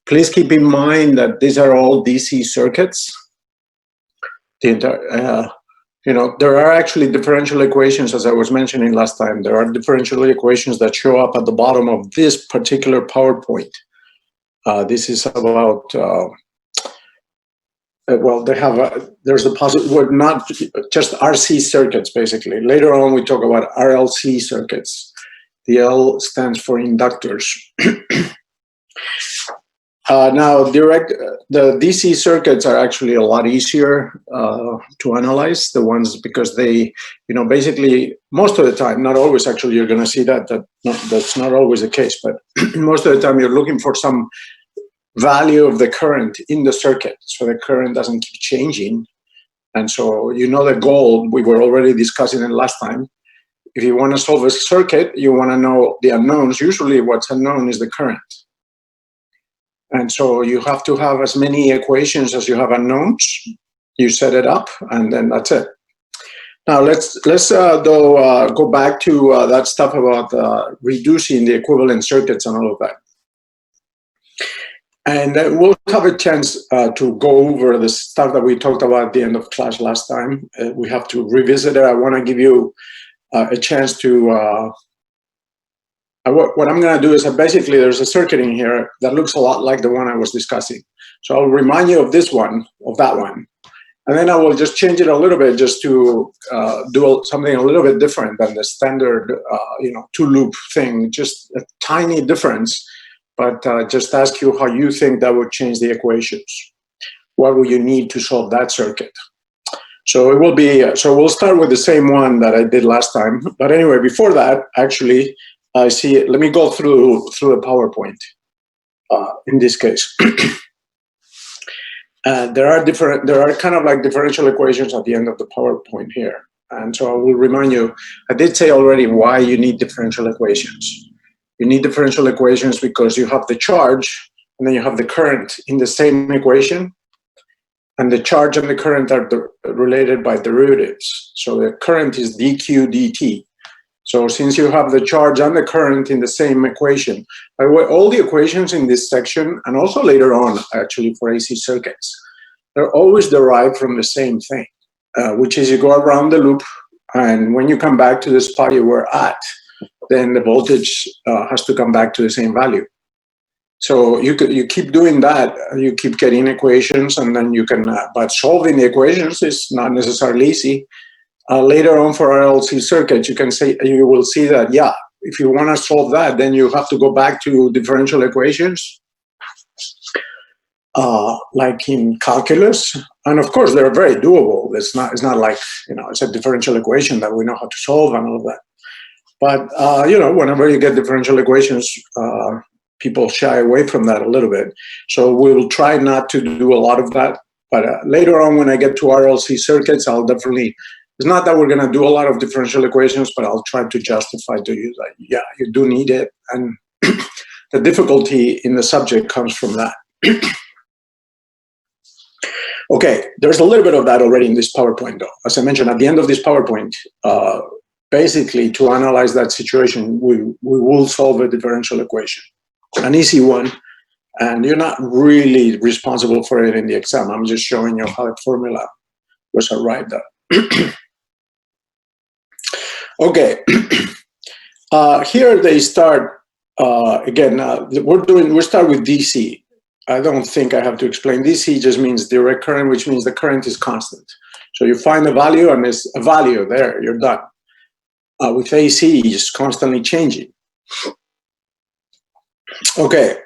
Please keep in mind that these are all DC circuits. The entire, there are actually differential equations, as I was mentioning last time. There are differential equations that show up at the bottom of this particular PowerPoint. This is about, well, there's a possible, not just RC circuits, basically. Later on, we talk about RLC circuits. The L stands for inductors. Now, the DC circuits are actually a lot easier to analyze, the ones, because they, basically, most of the time, not always actually, you're going to see that's not always the case, but most of the time you're looking for some value of the current in the circuit, so the current doesn't keep changing. And so, the goal, we were already discussing it last time. If you want to solve a circuit, you want to know the unknowns. Usually what's unknown is the current. And so you have to have as many equations as you have unknowns. You set it up, and then that's it. Now let's go back to that stuff about reducing the equivalent circuits and all of that. And we'll have a chance to go over the stuff that we talked about at the end of class last time. We have to revisit it. I want to give you a chance to. What I'm going to do is basically there's a circuit in here that looks a lot like the one I was discussing. So I'll remind you of that one. And then I will just change it a little bit just to do something a little bit different than the standard, two-loop thing, just a tiny difference, but just ask you how you think that would change the equations. What will you need to solve that circuit? So it will be, so we'll start with the same one that I did last time. But anyway, before that, actually, let me go through the PowerPoint in this case. There are kind of like differential equations at the end of the PowerPoint here. And so I will remind you, I did say already why you need differential equations. You need differential equations because you have the charge and then you have the current in the same equation. And the charge and the current are related by derivatives. So the current is dq dt. So since you have the charge and the current in the same equation, by the way, all the equations in this section, and also later on, actually, for AC circuits, they're always derived from the same thing, which is you go around the loop, and when you come back to the spot you were at, then the voltage has to come back to the same value. So you keep doing that, you keep getting equations, and then you can, but solving the equations is not necessarily easy. Later on for RLC circuits, you will see that, yeah, if you want to solve that, then you have to go back to differential equations, like in calculus. And of course, they're very doable. It's not like, it's a differential equation that we know how to solve and all of that. But, whenever you get differential equations, people shy away from that a little bit. So we'll try not to do a lot of that. But later on, when I get to RLC circuits, I'll definitely, it's not that we're going to do a lot of differential equations, but I'll try to justify to you that, yeah, you do need it. And the difficulty in the subject comes from that. Okay, there's a little bit of that already in this PowerPoint, though. As I mentioned, at the end of this PowerPoint, basically, to analyze that situation, we will solve a differential equation, an easy one. And you're not really responsible for it in the exam. I'm just showing you how the formula was arrived at. Okay, here they start, again, we start with DC. I don't think I have to explain. DC just means direct current, which means the current is constant. So you find the value and there's a value there, you're done. With AC, it's constantly changing. Okay.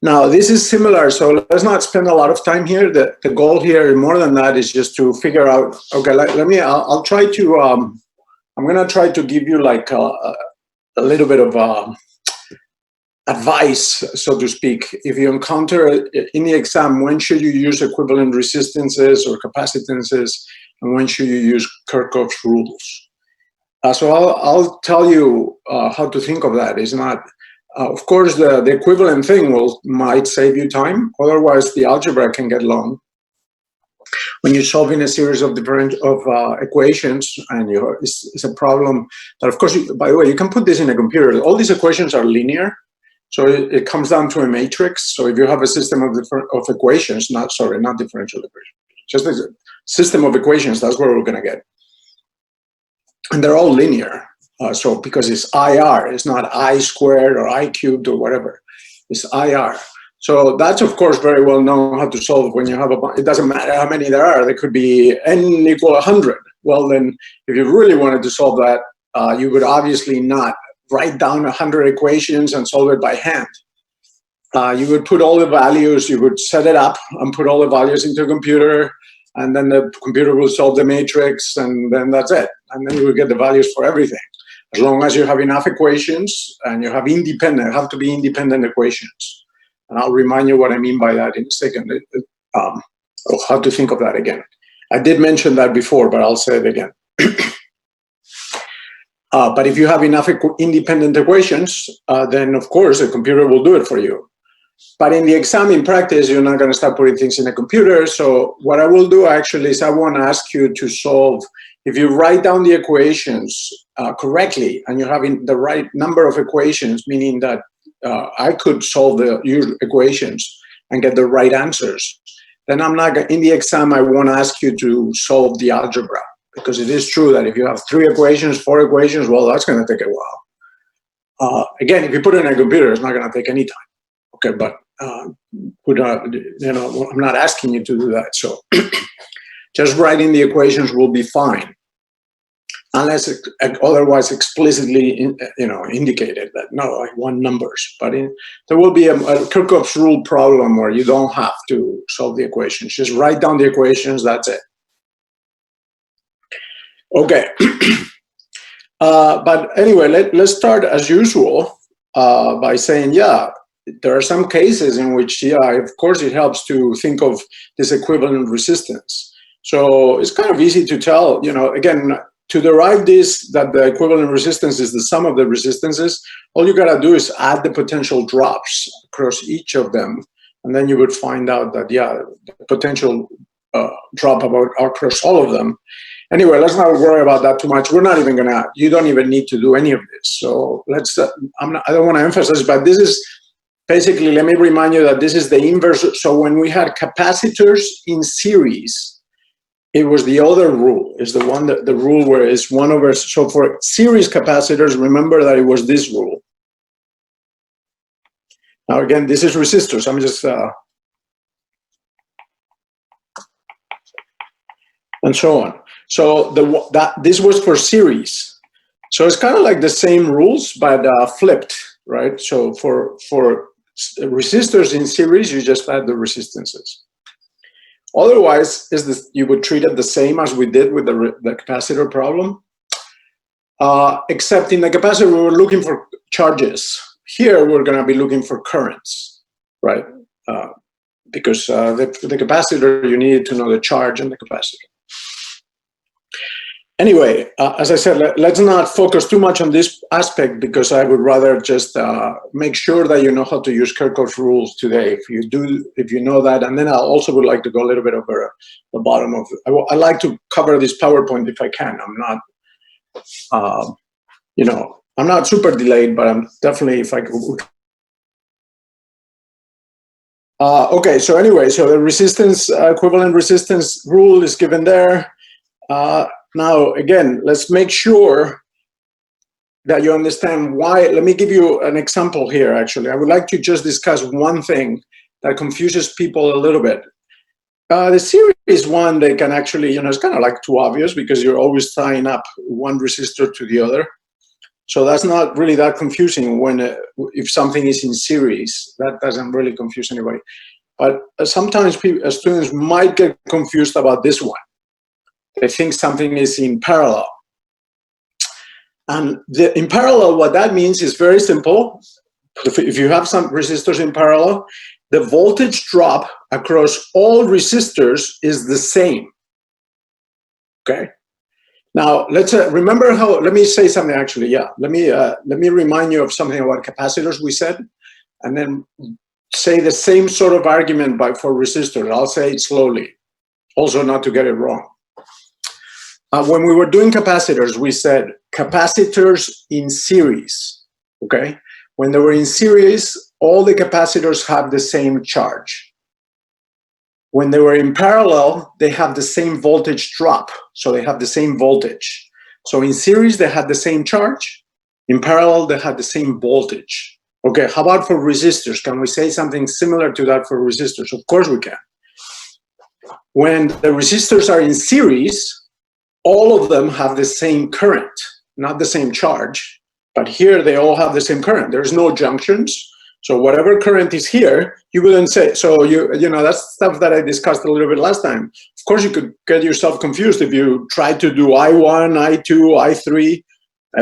Now this is similar, so let's not spend a lot of time here. The goal here, more than that, is just to figure out. Okay, I'll try to. I'm gonna try to give you like a little bit of advice, so to speak. If you encounter in the exam, when should you use equivalent resistances or capacitances, and when should you use Kirchhoff's rules? So I'll tell you how to think of that. It's not. Of course, the equivalent thing might save you time. Otherwise, the algebra can get long. When you're solving a series of equations, and it's a problem that, of course, by the way, you can put this in a computer. All these equations are linear, So it comes down to a matrix. So if you have a system of equations, not differential equations, just a system of equations, that's what we're going to get. And they're all linear. So because it's IR, it's not I squared or I cubed or whatever. It's IR. So that's, of course, very well known how to solve when you have it doesn't matter how many there are. There could be n equal 100. Well, then if you really wanted to solve that, you would obviously not write down 100 equations and solve it by hand. You would put all the values, you would set it up and put all the values into a computer, and then the computer will solve the matrix, and then that's it. And then you will get the values for everything. As long as you have enough equations and you have have to be independent equations. And I'll remind you what I mean by that in a second, or how to think of that again. I did mention that before, but I'll say it again. But if you have enough independent equations, then of course the computer will do it for you. But in the exam, in practice, you're not going to start putting things in a computer. So what I will do actually is I want to ask you to solve, if you write down the equations correctly and you're having the right number of equations, meaning that I could solve the equations and get the right answers, then I'm not going, in the exam, I won't ask you to solve the algebra, because it is true that if you have 3 equations, 4 equations, well, that's going to take a while. Again, if you put it in a computer, it's not going to take any time. Okay, but you know, I'm not asking you to do that. So just writing the equations will be fine, unless otherwise explicitly, you know, indicated that no, I want numbers. But there will be a Kirchhoff's rule problem where you don't have to solve the equations. Just write down the equations. That's it. Okay. But anyway, let's start as usual by saying, yeah, there are some cases in which, yeah, of course, it helps to think of this equivalent resistance. So it's kind of easy to tell, you know, again, to derive this, that the equivalent resistance is the sum of the resistances, all you got to do is add the potential drops across each of them. And then you would find out that, yeah, the potential drop across all of them. Anyway, let's not worry about that too much. We're not even going to, you don't even need to do any of this. So let's, I don't want to emphasize, but this is, basically, let me remind you that this is the inverse. So when we had capacitors in series, it was the other rule, is the one that the rule where it's 1 over, so for series capacitors, remember that it was this rule. Now again, this is resistors. I'm just, and so on. So this was for series. So it's kind of like the same rules, but flipped, right? So for resistors in series, you just add the resistances. Otherwise, you would treat it the same as we did with the capacitor problem, except in the capacitor, we were looking for charges. Here, we're going to be looking for currents, right? Because the capacitor, you needed to know the charge and the capacitor. Anyway, as I said, let's not focus too much on this aspect, because I would rather just make sure that you know how to use Kirchhoff's rules today. If you know that, and then I also would like to go a little bit over the bottom of it. I like to cover this PowerPoint if I can. I'm not, you know, I'm not super delayed, but I'm definitely, if I could. Okay, so anyway, so the resistance, equivalent resistance rule is given there. Now, again, let's make sure that you understand why. Let me give you an example here, actually. I would like to just discuss one thing that confuses people a little bit. The series one, they can actually, you know, it's kind of like too obvious, because you're always tying up one resistor to the other. So that's not really that confusing when, if something is in series, that doesn't really confuse anybody. But sometimes students might get confused about this one. They think something is in parallel. And in parallel, what that means is very simple. If you have some resistors in parallel, the voltage drop across all resistors is the same. Okay? Now, let's remember how, let me say something actually, yeah. Let me remind you of something about capacitors we said, and then say the same sort of argument for resistors. I'll say it slowly, also not to get it wrong. When we were doing capacitors, we said capacitors in series, okay? When they were in series, all the capacitors have the same charge. When they were in parallel, they have the same voltage drop, so they have the same voltage. So in series, they had the same charge. In parallel, they had the same voltage. Okay, how about for resistors? Can we say something similar to that for resistors? Of course we can. When the resistors are in series, all of them have the same current, not the same charge, but here they all have the same current. There's no junctions. So whatever current is here, you wouldn't say, so you know, that's stuff that I discussed a little bit last time. Of course, you could get yourself confused if you tried to do I1, I2, I3,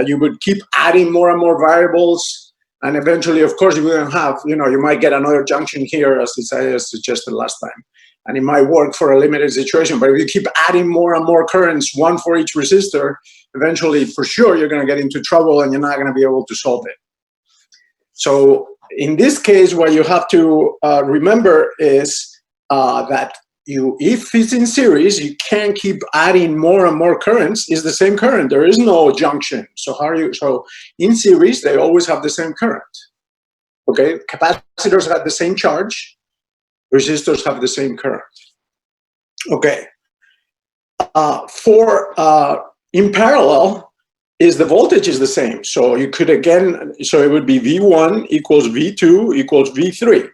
you would keep adding more and more variables. And eventually, of course, you wouldn't have, you know, you might get another junction here as I suggested last time. And it might work for a limited situation, but if you keep adding more and more currents, one for each resistor, eventually, for sure, you're gonna get into trouble and you're not gonna be able to solve it. So in this case, what you have to remember is that if it's in series, you can't keep adding more and more currents. It's the same current. There is no junction. So so in series, they always have the same current. Okay, capacitors have the same charge. Resistors have the same current. Okay. In parallel, the voltage is the same. So you could again, so it would be V1 equals V2 equals V3.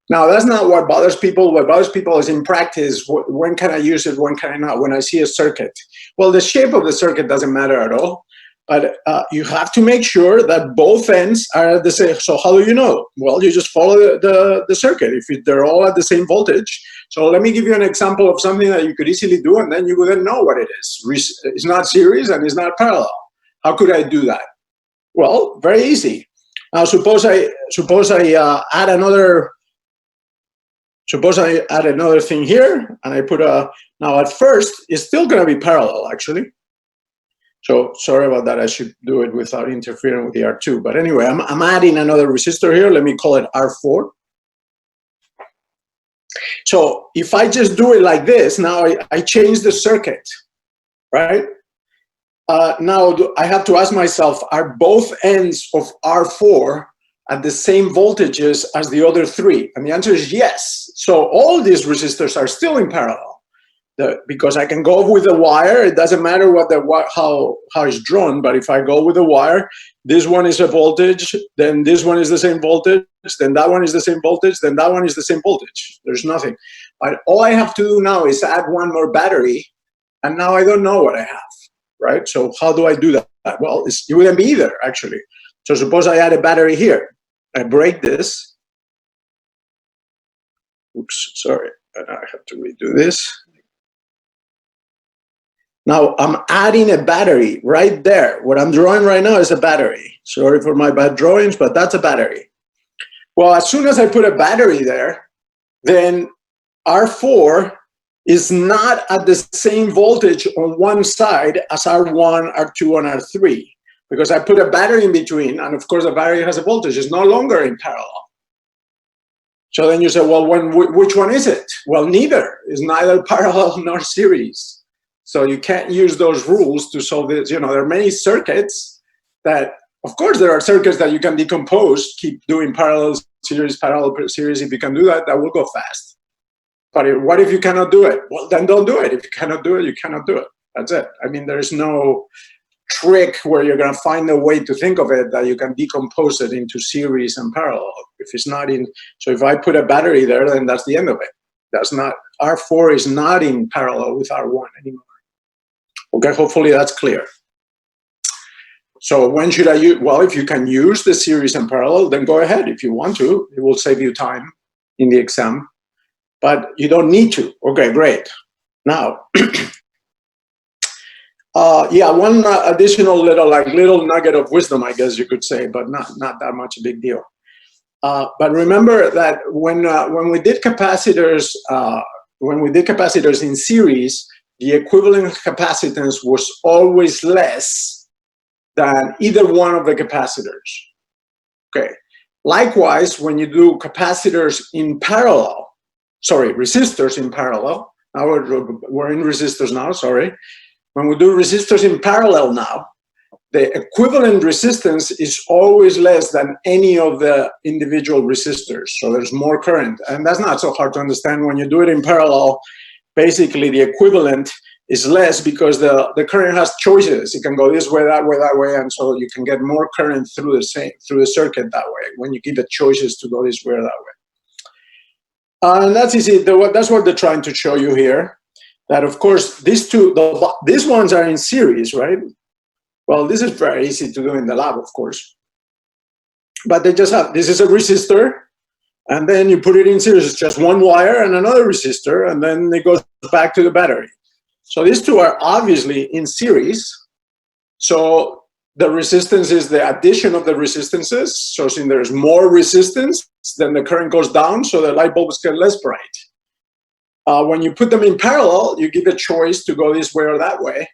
Now that's not what bothers people. What bothers people is in practice, when can I use it, when can I not, when I see a circuit. Well, the shape of the circuit doesn't matter at all, but you have to make sure that both ends are the same. So how do you know? Well, you just follow the circuit if they're all at the same voltage. So let me give you an example of something that you could easily do, and then you wouldn't know what it is. It's not series and it's not parallel. How could I do that? Well, very easy. Now suppose I add another. Suppose I add another thing here, and I put now at first, it's still going to be parallel, actually. So sorry about that. I should do it without interfering with the R2. But anyway, I'm adding another resistor here. Let me call it R4. So if I just do it like this, now I change the circuit, right? Now I have to ask myself, are both ends of R4 at the same voltages as the other three? And the answer is yes. So all these resistors are still in parallel. Because I can go with a wire, it doesn't matter what how it's drawn, but if I go with a wire, this one is a voltage, then this one is the same voltage, then that one is the same voltage, then that one is the same voltage. There's nothing. But all I have to do now is add one more battery, and now I don't know what I have, right? So how do I do that? Well, it wouldn't be either, actually. So suppose I add a battery here. I break this. Oops, sorry, I have to redo this. Now I'm adding a battery right there. What I'm drawing right now is a battery. Sorry for my bad drawings, but that's a battery. Well, as soon as I put a battery there, then R4 is not at the same voltage on one side as R1, R2, and R3, because I put a battery in between, and of course the battery has a voltage. It's no longer in parallel. So then you say, well, which one is it? Well, neither. It's neither parallel nor series. So you can't use those rules to solve this. You know, there are many circuits that, of course, there are circuits that you can decompose, keep doing parallel series. If you can do that, that will go fast. But what if you cannot do it? Well, then don't do it. If you cannot do it, you cannot do it. That's it. I mean, there's no trick where you're going to find a way to think of it that you can decompose it into series and parallel. If it's not in, so if I put a battery there, then that's the end of it. That's not, R4 is not in parallel with R1 anymore. Okay, hopefully that's clear. So when should I use? Well, if you can use the series and parallel, then go ahead if you want to. It will save you time in the exam, but you don't need to. Okay, great. Now, yeah, one additional little nugget of wisdom, I guess you could say, but not that much a big deal. But remember that when we did capacitors in series, the equivalent capacitance was always less than either one of the capacitors. Okay. Likewise, when you do capacitors in parallel, sorry, resistors in parallel. Now we're in resistors now. Sorry. When we do resistors in parallel now, the equivalent resistance is always less than any of the individual resistors. So there's more current. And that's not so hard to understand. When you do it in parallel, basically the equivalent is less because the current has choices. It can go this way, that way, and so you can get more current through the circuit that way when you give the choices to go this way or that way. And that's easy. That's what they're trying to show you here. That of course these ones are in series, right? Well, this is very easy to do in the lab, of course. But they just have, this is a resistor, and then you put it in series. It's just one wire and another resistor, and then it goes back to the battery. So these two are obviously in series. So the resistance is the addition of the resistances. So since there's more resistance, then the current goes down, so the light bulbs get less bright. When you put them in parallel, you give a choice to go this way or that way.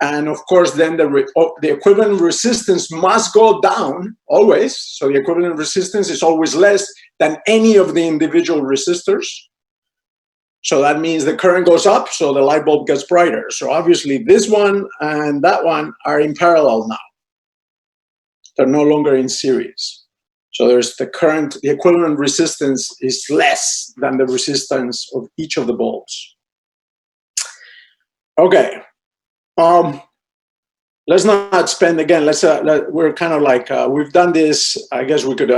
And of course, then the equivalent resistance must go down always. So the equivalent resistance is always less than any of the individual resistors. So that means the current goes up, so the light bulb gets brighter. So obviously this one and that one are in parallel now. They're no longer in series. So there's the equivalent resistance is less than the resistance of each of the bulbs. Okay. Let's not spend again. We're kind of like we've done this. I guess we could,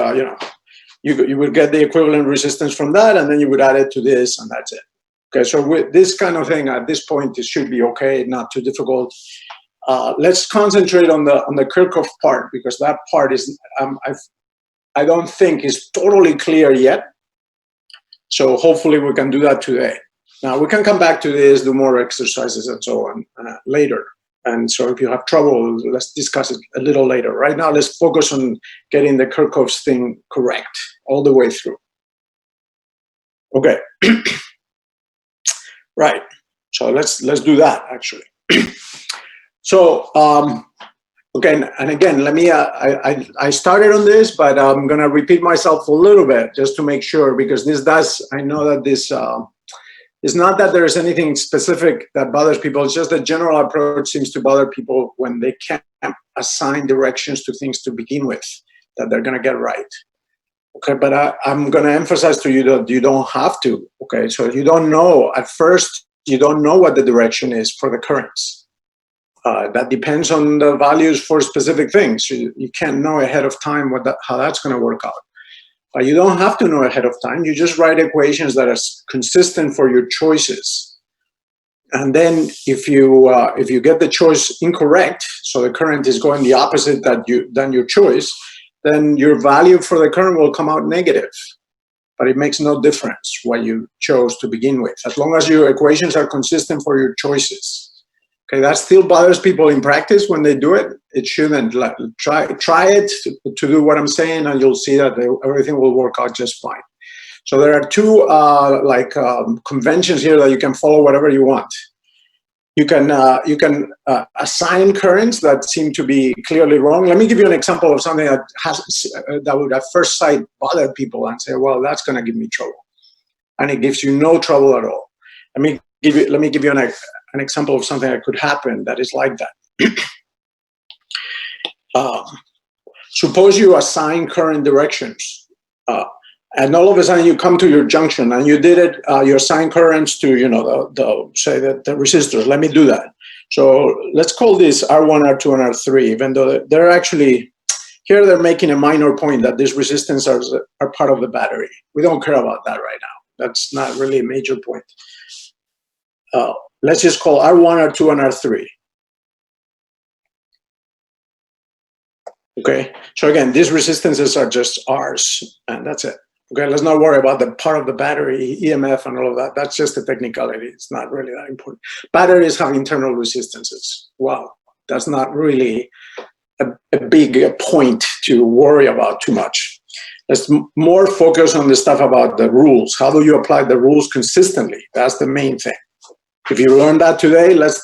you would get the equivalent resistance from that, and then you would add it to this, and that's it. Okay, so with this kind of thing at this point, it should be okay, not too difficult. Let's concentrate on the Kirchhoff part, because that part is I don't think is totally clear yet. So hopefully we can do that today. Now we can come back to this, do more exercises and so on later. And so if you have trouble, let's discuss it a little later. Right now, let's focus on getting the Kirchhoff's thing correct all the way through. Okay. Right. So let's do that actually. So okay, and again, let me. I started on this, but I'm gonna repeat myself a little bit just to make sure, because this does. I know that this. It's not that there's anything specific that bothers people. It's just the general approach seems to bother people when they can't assign directions to things to begin with that they're going to get right. Okay, but I'm going to emphasize to you that you don't have to. Okay, so you don't know at first. You don't know what the direction is for the currents. That depends on the values for specific things. You can't know ahead of time how that's going to work out. You don't have to know ahead of time. You just write equations that are consistent for your choices. And then if you get the choice incorrect, so the current is going the opposite than your choice, then your value for the current will come out negative. But it makes no difference what you chose to begin with, as long as your equations are consistent for your choices. Okay, that still bothers people in practice when they do it. It shouldn't. Try it to do what I'm saying, and you'll see that everything will work out just fine. So there are two conventions here that you can follow whatever you want. You can assign currents that seem to be clearly wrong. Let me give you an example of something that would at first sight bother people and say, well, that's going to give me trouble, and it gives you no trouble at all. Let me give you an example of something that could happen that is like that. Suppose you assign current directions, and all of a sudden you come to your junction and you did it. You assign currents to say that the resistors. Let me do that. So let's call this R1, R2, and R3, even though they're actually here. They're making a minor point that these resistances are part of the battery. We don't care about that right now. That's not really a major point. Let's just call R1, R2, and R3. Okay, so again, these resistances are just R's, and that's it. Okay, let's not worry about the part of the battery, EMF, and all of that. That's just a technicality. It's not really that important. Batteries have internal resistances. Wow, that's not really a big point to worry about too much. Let's more focus on the stuff about the rules. How do you apply the rules consistently? That's the main thing. If you learn that today, let's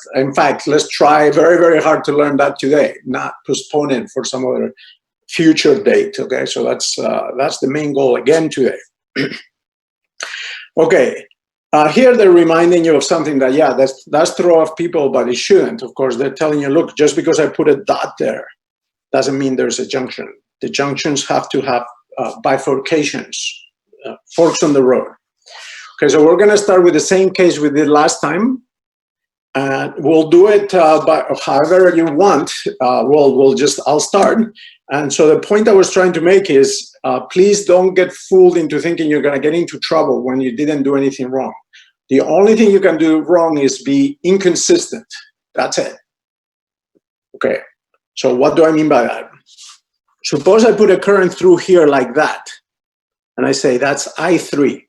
try very, very hard to learn that today, not postpone it for some other future date. Okay, so that's the main goal again today. Okay, Here they're reminding you of something that, yeah, that's throw off people, but it shouldn't. Of course, they're telling you, look, just because I put a dot there doesn't mean there's a junction. The junctions have to have bifurcations, forks on the road. Okay, so we're going to start with the same case we did last time. We'll do it by however you want. I'll start. And so the point I was trying to make is, please don't get fooled into thinking you're going to get into trouble when you didn't do anything wrong. The only thing you can do wrong is be inconsistent. That's it. Okay, so what do I mean by that? Suppose I put a current through here like that, and I say that's I3.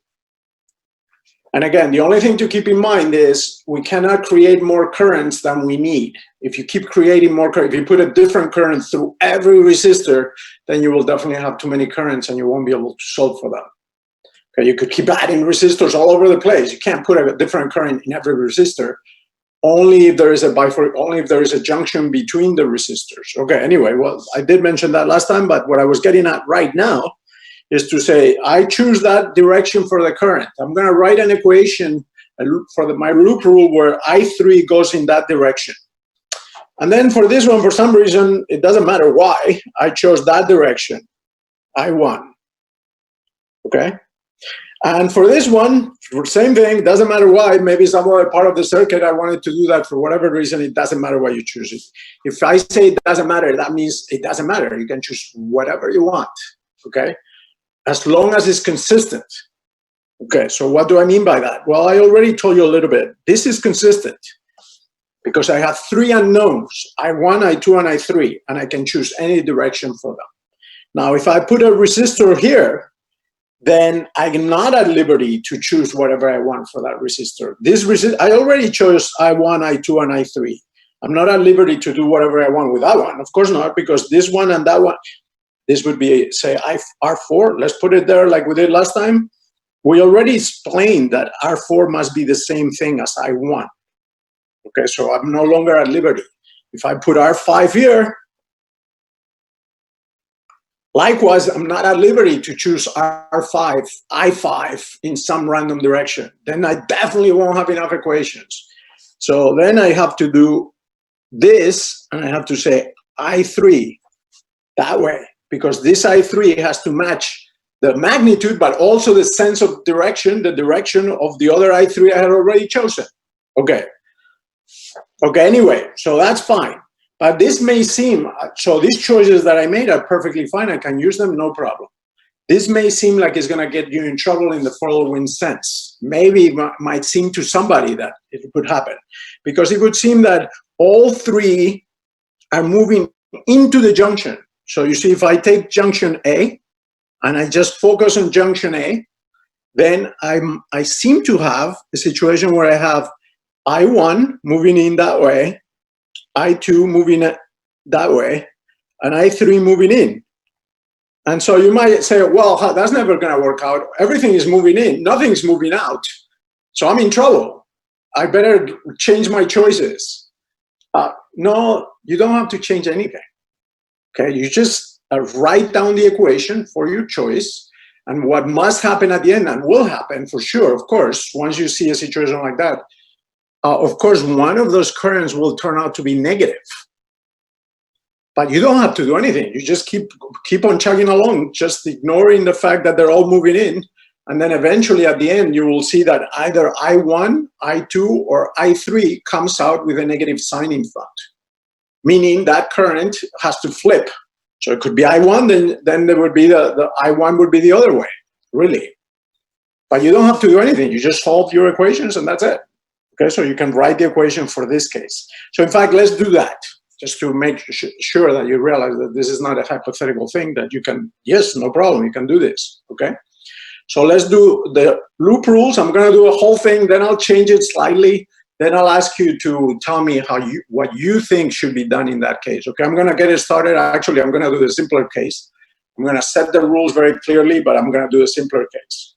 And again, the only thing to keep in mind is we cannot create more currents than we need. If you keep creating more current, if you put a different current through every resistor, then you will definitely have too many currents and you won't be able to solve for them. Okay, you could keep adding resistors all over the place. You can't put a different current in every resistor. Only if there is a junction between the resistors. Okay, anyway, well, I did mention that last time, but what I was getting at right now is to say, I choose that direction for the current. I'm going to write an equation for my loop rule where I3 goes in that direction. And then for this one, for some reason, it doesn't matter why, I chose that direction, I1. Okay? And for this one, same thing, doesn't matter why, maybe some other part of the circuit I wanted to do that for whatever reason, it doesn't matter why you choose it. If I say it doesn't matter, that means it doesn't matter. You can choose whatever you want, okay? As long as it's consistent. Okay, so what do I mean by that? Well, I already told you a little bit. This is consistent because I have three unknowns, I1, I2, and I3, and I can choose any direction for them. Now, if I put a resistor here, then I'm not at liberty to choose whatever I want for that resistor. I already chose I1, I2, and I3. I'm not at liberty to do whatever I want with that one. Of course not, because this one and that one, this would be, say, R4. Let's put it there like we did last time. We already explained that R4 must be the same thing as I1. Okay, so I'm no longer at liberty. If I put R5 here, likewise, I'm not at liberty to choose R5, I5 in some random direction. Then I definitely won't have enough equations. So then I have to do this, and I have to say I3 that way, because this I3 has to match the magnitude, but also the sense of direction, the direction of the other I3 I had already chosen. Okay. Okay, anyway, so that's fine. But this may seem, so these choices that I made are perfectly fine. I can use them, no problem. This may seem like it's going to get you in trouble in the following sense. Maybe it might seem to somebody that it could happen, because it would seem that all three are moving into the junction. So you see, if I take junction A and I just focus on junction A, then I seem to have a situation where I have I1 moving in that way, I2 moving that way, and I3 moving in. And so you might say, well, that's never going to work out. Everything is moving in, nothing's moving out. So I'm in trouble. I better change my choices. No, you don't have to change anything. Okay, you just write down the equation for your choice, and what must happen at the end, and will happen for sure, of course, once you see a situation like that, of course, one of those currents will turn out to be negative. But you don't have to do anything. You just keep on chugging along, just ignoring the fact that they're all moving in. And then eventually at the end, you will see that either I1, I2, or I3 comes out with a negative sign in front, meaning that current has to flip. So it could be I1, then there would be the I1 would be the other way, really. But you don't have to do anything. You just solve your equations and that's it. Okay, so you can write the equation for this case. So in fact, let's do that, just to make sure that you realize that this is not a hypothetical thing that you can, yes, no problem, you can do this, okay? So let's do the loop rules. I'm gonna do a whole thing, then I'll change it slightly, then I'll ask you to tell me what you think should be done in that case, okay? I'm gonna get it started. Actually, I'm gonna do the simpler case. I'm gonna set the rules very clearly, but I'm gonna do a simpler case.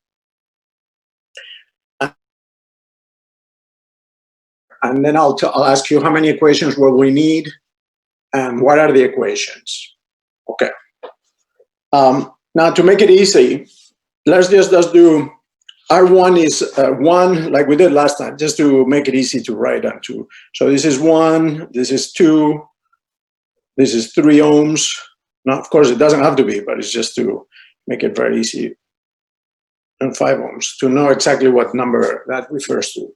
And then I'll ask you how many equations will we need and what are the equations. Okay. Now to make it easy, let's just do R1 is 1, like we did last time, just to make it easy to write on 2. So this is 1, this is 2, this is 3 ohms. Now, of course, it doesn't have to be, but it's just to make it very easy. And 5 ohms, to know exactly what number that refers to.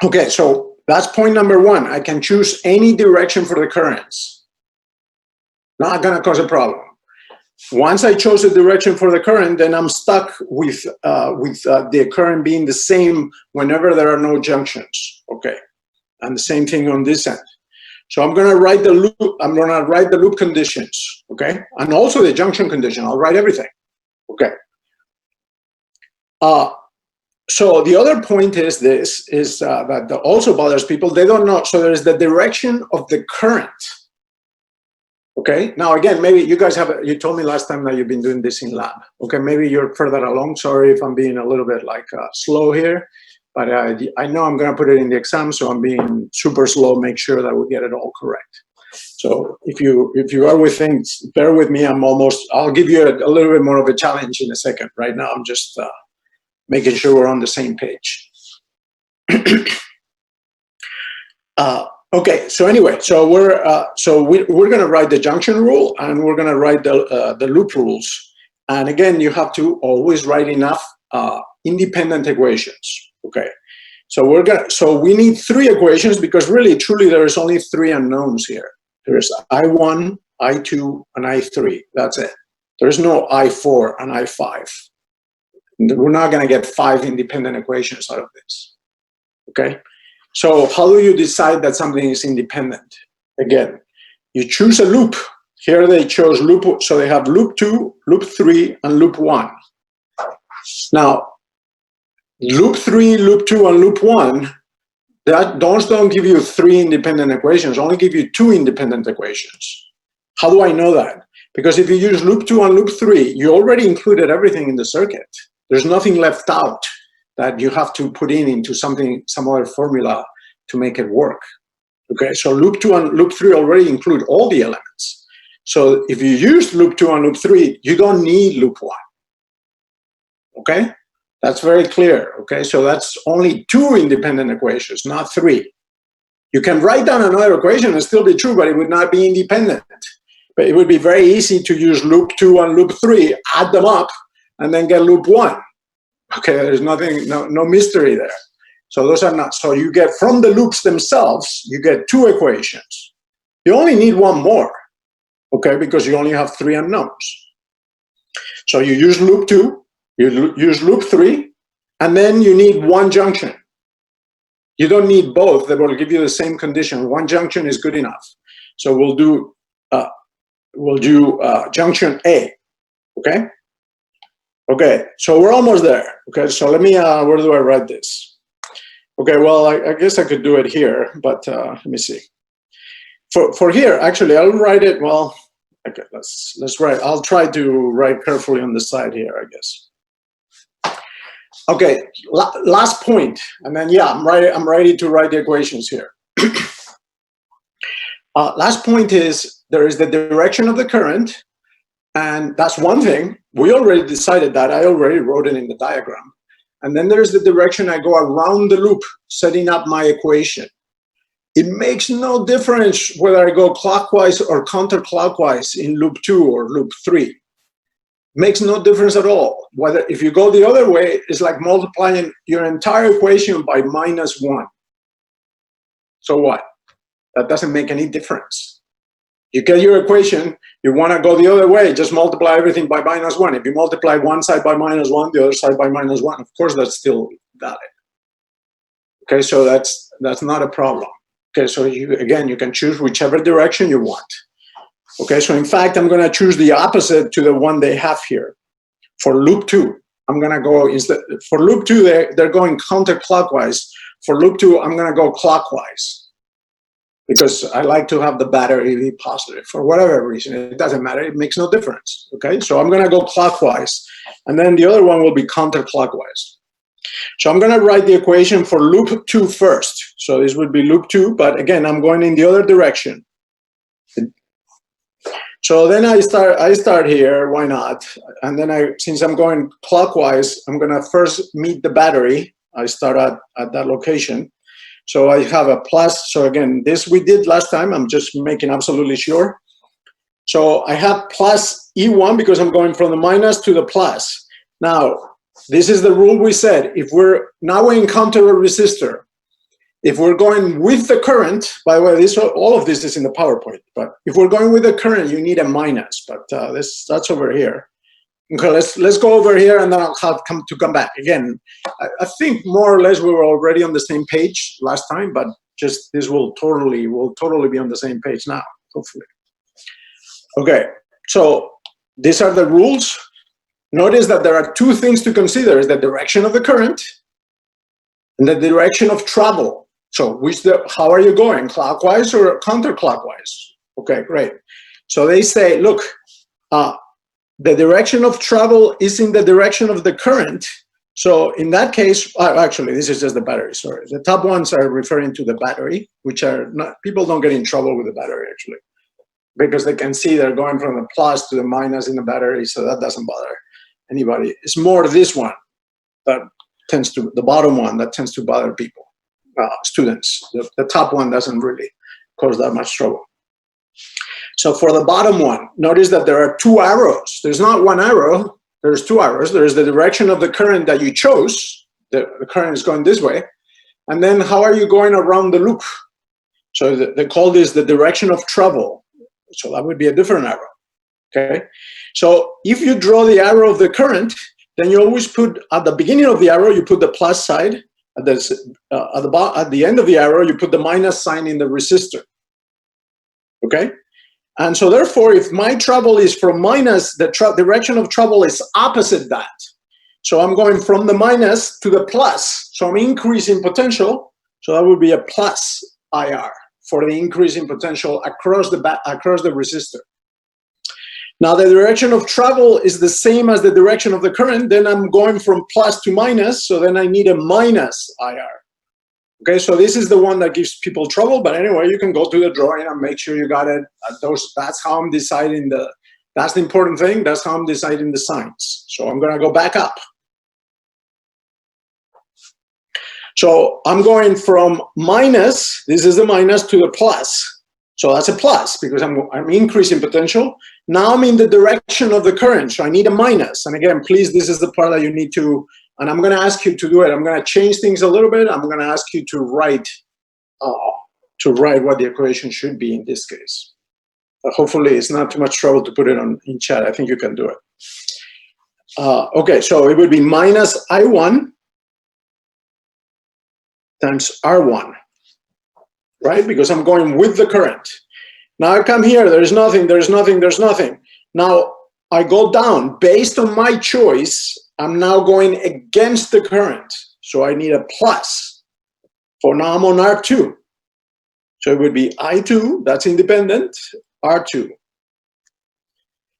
Okay, so that's point number 1. I can choose any direction for the currents. Not gonna cause a problem. Once I chose a direction for the current, then I'm stuck with the current being the same whenever there are no junctions. Okay, and the same thing on this end. So I'm gonna write the loop. I'm gonna write the loop conditions. Okay, and also the junction condition. I'll write everything. Okay. So the other point is this: that also bothers people. They don't know. So there is the direction of the current. Okay, now again, maybe you guys you told me last time that you've been doing this in lab. Okay, maybe you're further along. Sorry if I'm being a little bit like slow here, but I know I'm gonna put it in the exam, so I'm being super slow, make sure that we get it all correct. So if you are with things, bear with me, I'll give you a little bit more of a challenge in a second. Right now, I'm just making sure we're on the same page. Okay, so anyway, so we're going to write the junction rule, and we're going to write the loop rules. And again, you have to always write enough independent equations. Okay, so we need 3 equations because really, truly, there is only 3 unknowns here. There's I1, I2, and I3. That's it. There's no I4 and I5. We're not going to get 5 independent equations out of this. Okay. So how do you decide that something is independent? Again, you choose a loop. Here they chose loop, so they have loop 2, loop 3, and loop 1. Now, loop 3, loop 2, and loop 1, those don't give you 3 independent equations, only give you 2 independent equations. How do I know that? Because if you use loop 2 and loop 3, you already included everything in the circuit. There's nothing left out that you have to put into some other formula to make it work. Okay, so loop 2 and loop 3 already include all the elements. So if you use loop 2 and loop 3, you don't need loop 1. Okay, that's very clear. Okay, so that's only 2 independent equations, not 3. You can write down another equation and still be true, but it would not be independent. But it would be very easy to use loop 2 and loop 3, add them up, and then get loop 1. Okay, there's nothing, no mystery there. So those are not, so you get from the loops themselves, you get 2 equations. You only need 1 more, okay, because you only have 3 unknowns. So you use loop 2, you use loop 3, and then you need 1 junction. You don't need both, they will give you the same condition. 1 junction is good enough. So we'll do junction A, okay? Okay, so we're almost there. Okay, so let me, where do I write this? Okay, well, I guess I could do it here, but let me see. For here, actually, I'll write it, well, okay, let's write, I'll try to write carefully on the side here, I guess. Okay, last point, and then, yeah, I'm ready to write the equations here. Last point is, there is the direction of the current, and that's one thing. We already decided that. I already wrote it in the diagram. And then there's the direction I go around the loop, setting up my equation. It makes no difference whether I go clockwise or counterclockwise in loop 2 or loop 3. Makes no difference at all. Whether if you go the other way, it's like multiplying your entire equation by -1. So what? That doesn't make any difference. You get your equation, you want to go the other way, just multiply everything by -1. If you multiply one side by -1, the other side by -1, of course that's still valid. Okay, so that's not a problem. Okay, so you can choose whichever direction you want. Okay, so in fact, I'm going to choose the opposite to the one they have here. For loop 2, I'm going to go, for loop 2, they're going counterclockwise. For loop 2, I'm going to go clockwise. Because I like to have the battery be positive for whatever reason. It doesn't matter. It makes no difference. Okay, so I'm going to go clockwise, and then the other one will be counterclockwise. So I'm going to write the equation for loop 2 first. So this would be loop 2, but again, I'm going in the other direction. So then I start here, why not? And then since I'm going clockwise, I'm gonna first meet the battery. I start at that location. So I have a plus. So again, this we did last time. I'm just making absolutely sure. So I have plus E1 because I'm going from the minus to the plus. Now, this is the rule we said. If now we encounter a resistor. If we're going with the current, by the way, all of this is in the PowerPoint, but if we're going with the current, you need a minus, but that's over here. Okay, let's go over here and then I'll come back. Again, I think more or less we were already on the same page last time, but just this will totally be on the same page now, hopefully. Okay, so these are the rules. Notice that there are two things to consider: is the direction of the current and the direction of travel. So how are you going, clockwise or counterclockwise? Okay, great. So they say, look, the direction of travel is in the direction of the current. So in that case, actually, this is just the battery, sorry. The top ones are referring to the battery, which are not, people don't get in trouble with the battery, actually, because they can see they're going from the plus to the minus in the battery, so that doesn't bother anybody. It's more this one that tends to, the bottom one that tends to bother people, students. The top one doesn't really cause that much trouble. So for the bottom one, notice that there are two arrows. There's not one arrow, there's two arrows. There's the direction of the current that you chose. The current is going this way. And then how are you going around the loop? So they call this the direction of travel. So that would be a different arrow, okay? So if you draw the arrow of the current, then you always put, at the beginning of the arrow, you put the plus side. At the end of the arrow, you put the minus sign in the resistor, okay? And so therefore, if my travel is from minus, the direction of travel is opposite that. So I'm going from the minus to the plus. So I'm increasing potential. So that would be a plus IR for the increase in potential across the resistor. Now the direction of travel is the same as the direction of the current. Then I'm going from plus to minus. So then I need a minus IR. Okay, so this is the one that gives people trouble, but anyway, you can go to the drawing and make sure you got it. That's how I'm deciding that's the important thing. That's how I'm deciding the signs. So I'm gonna go back up. So I'm going from minus, this is the minus, to the plus. So that's a plus because I'm increasing potential. Now I'm in the direction of the current, so I need a minus. And again, please, this is the part that you need to, and I'm going to ask you to do it. I'm going to change things a little bit. I'm going to ask you to write what the equation should be in this case. Hopefully, it's not too much trouble to put it in chat. I think you can do it. Okay, so it would be minus I1 times R1, right? Because I'm going with the current. Now I come here, there's nothing, there's nothing, there's nothing. Now I go down. Based on my choice, I'm now going against the current. So I need a plus. For now I'm on R2. So it would be I2, that's independent, R2.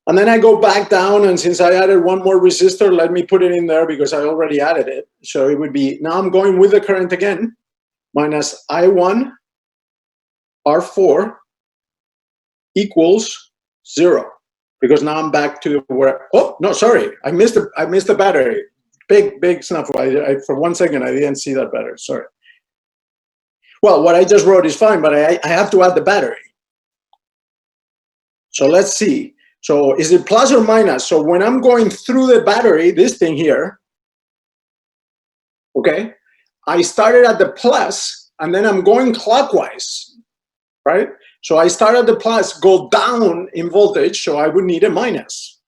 And then I go back down, and since I added one more resistor, let me put it in there because I already added it. So it would be, now I'm going with the current again, minus I1 R4 equals 0. Because now I'm back to where, oh, no, sorry, I missed the battery. Big snuffle. For 1 second, I didn't see that battery, sorry. Well, what I just wrote is fine, but I have to add the battery. So let's see. So is it plus or minus? So when I'm going through the battery, this thing here, okay, I started at the plus, and then I'm going clockwise, right? So I start at the plus, go down in voltage, so I would need a minus.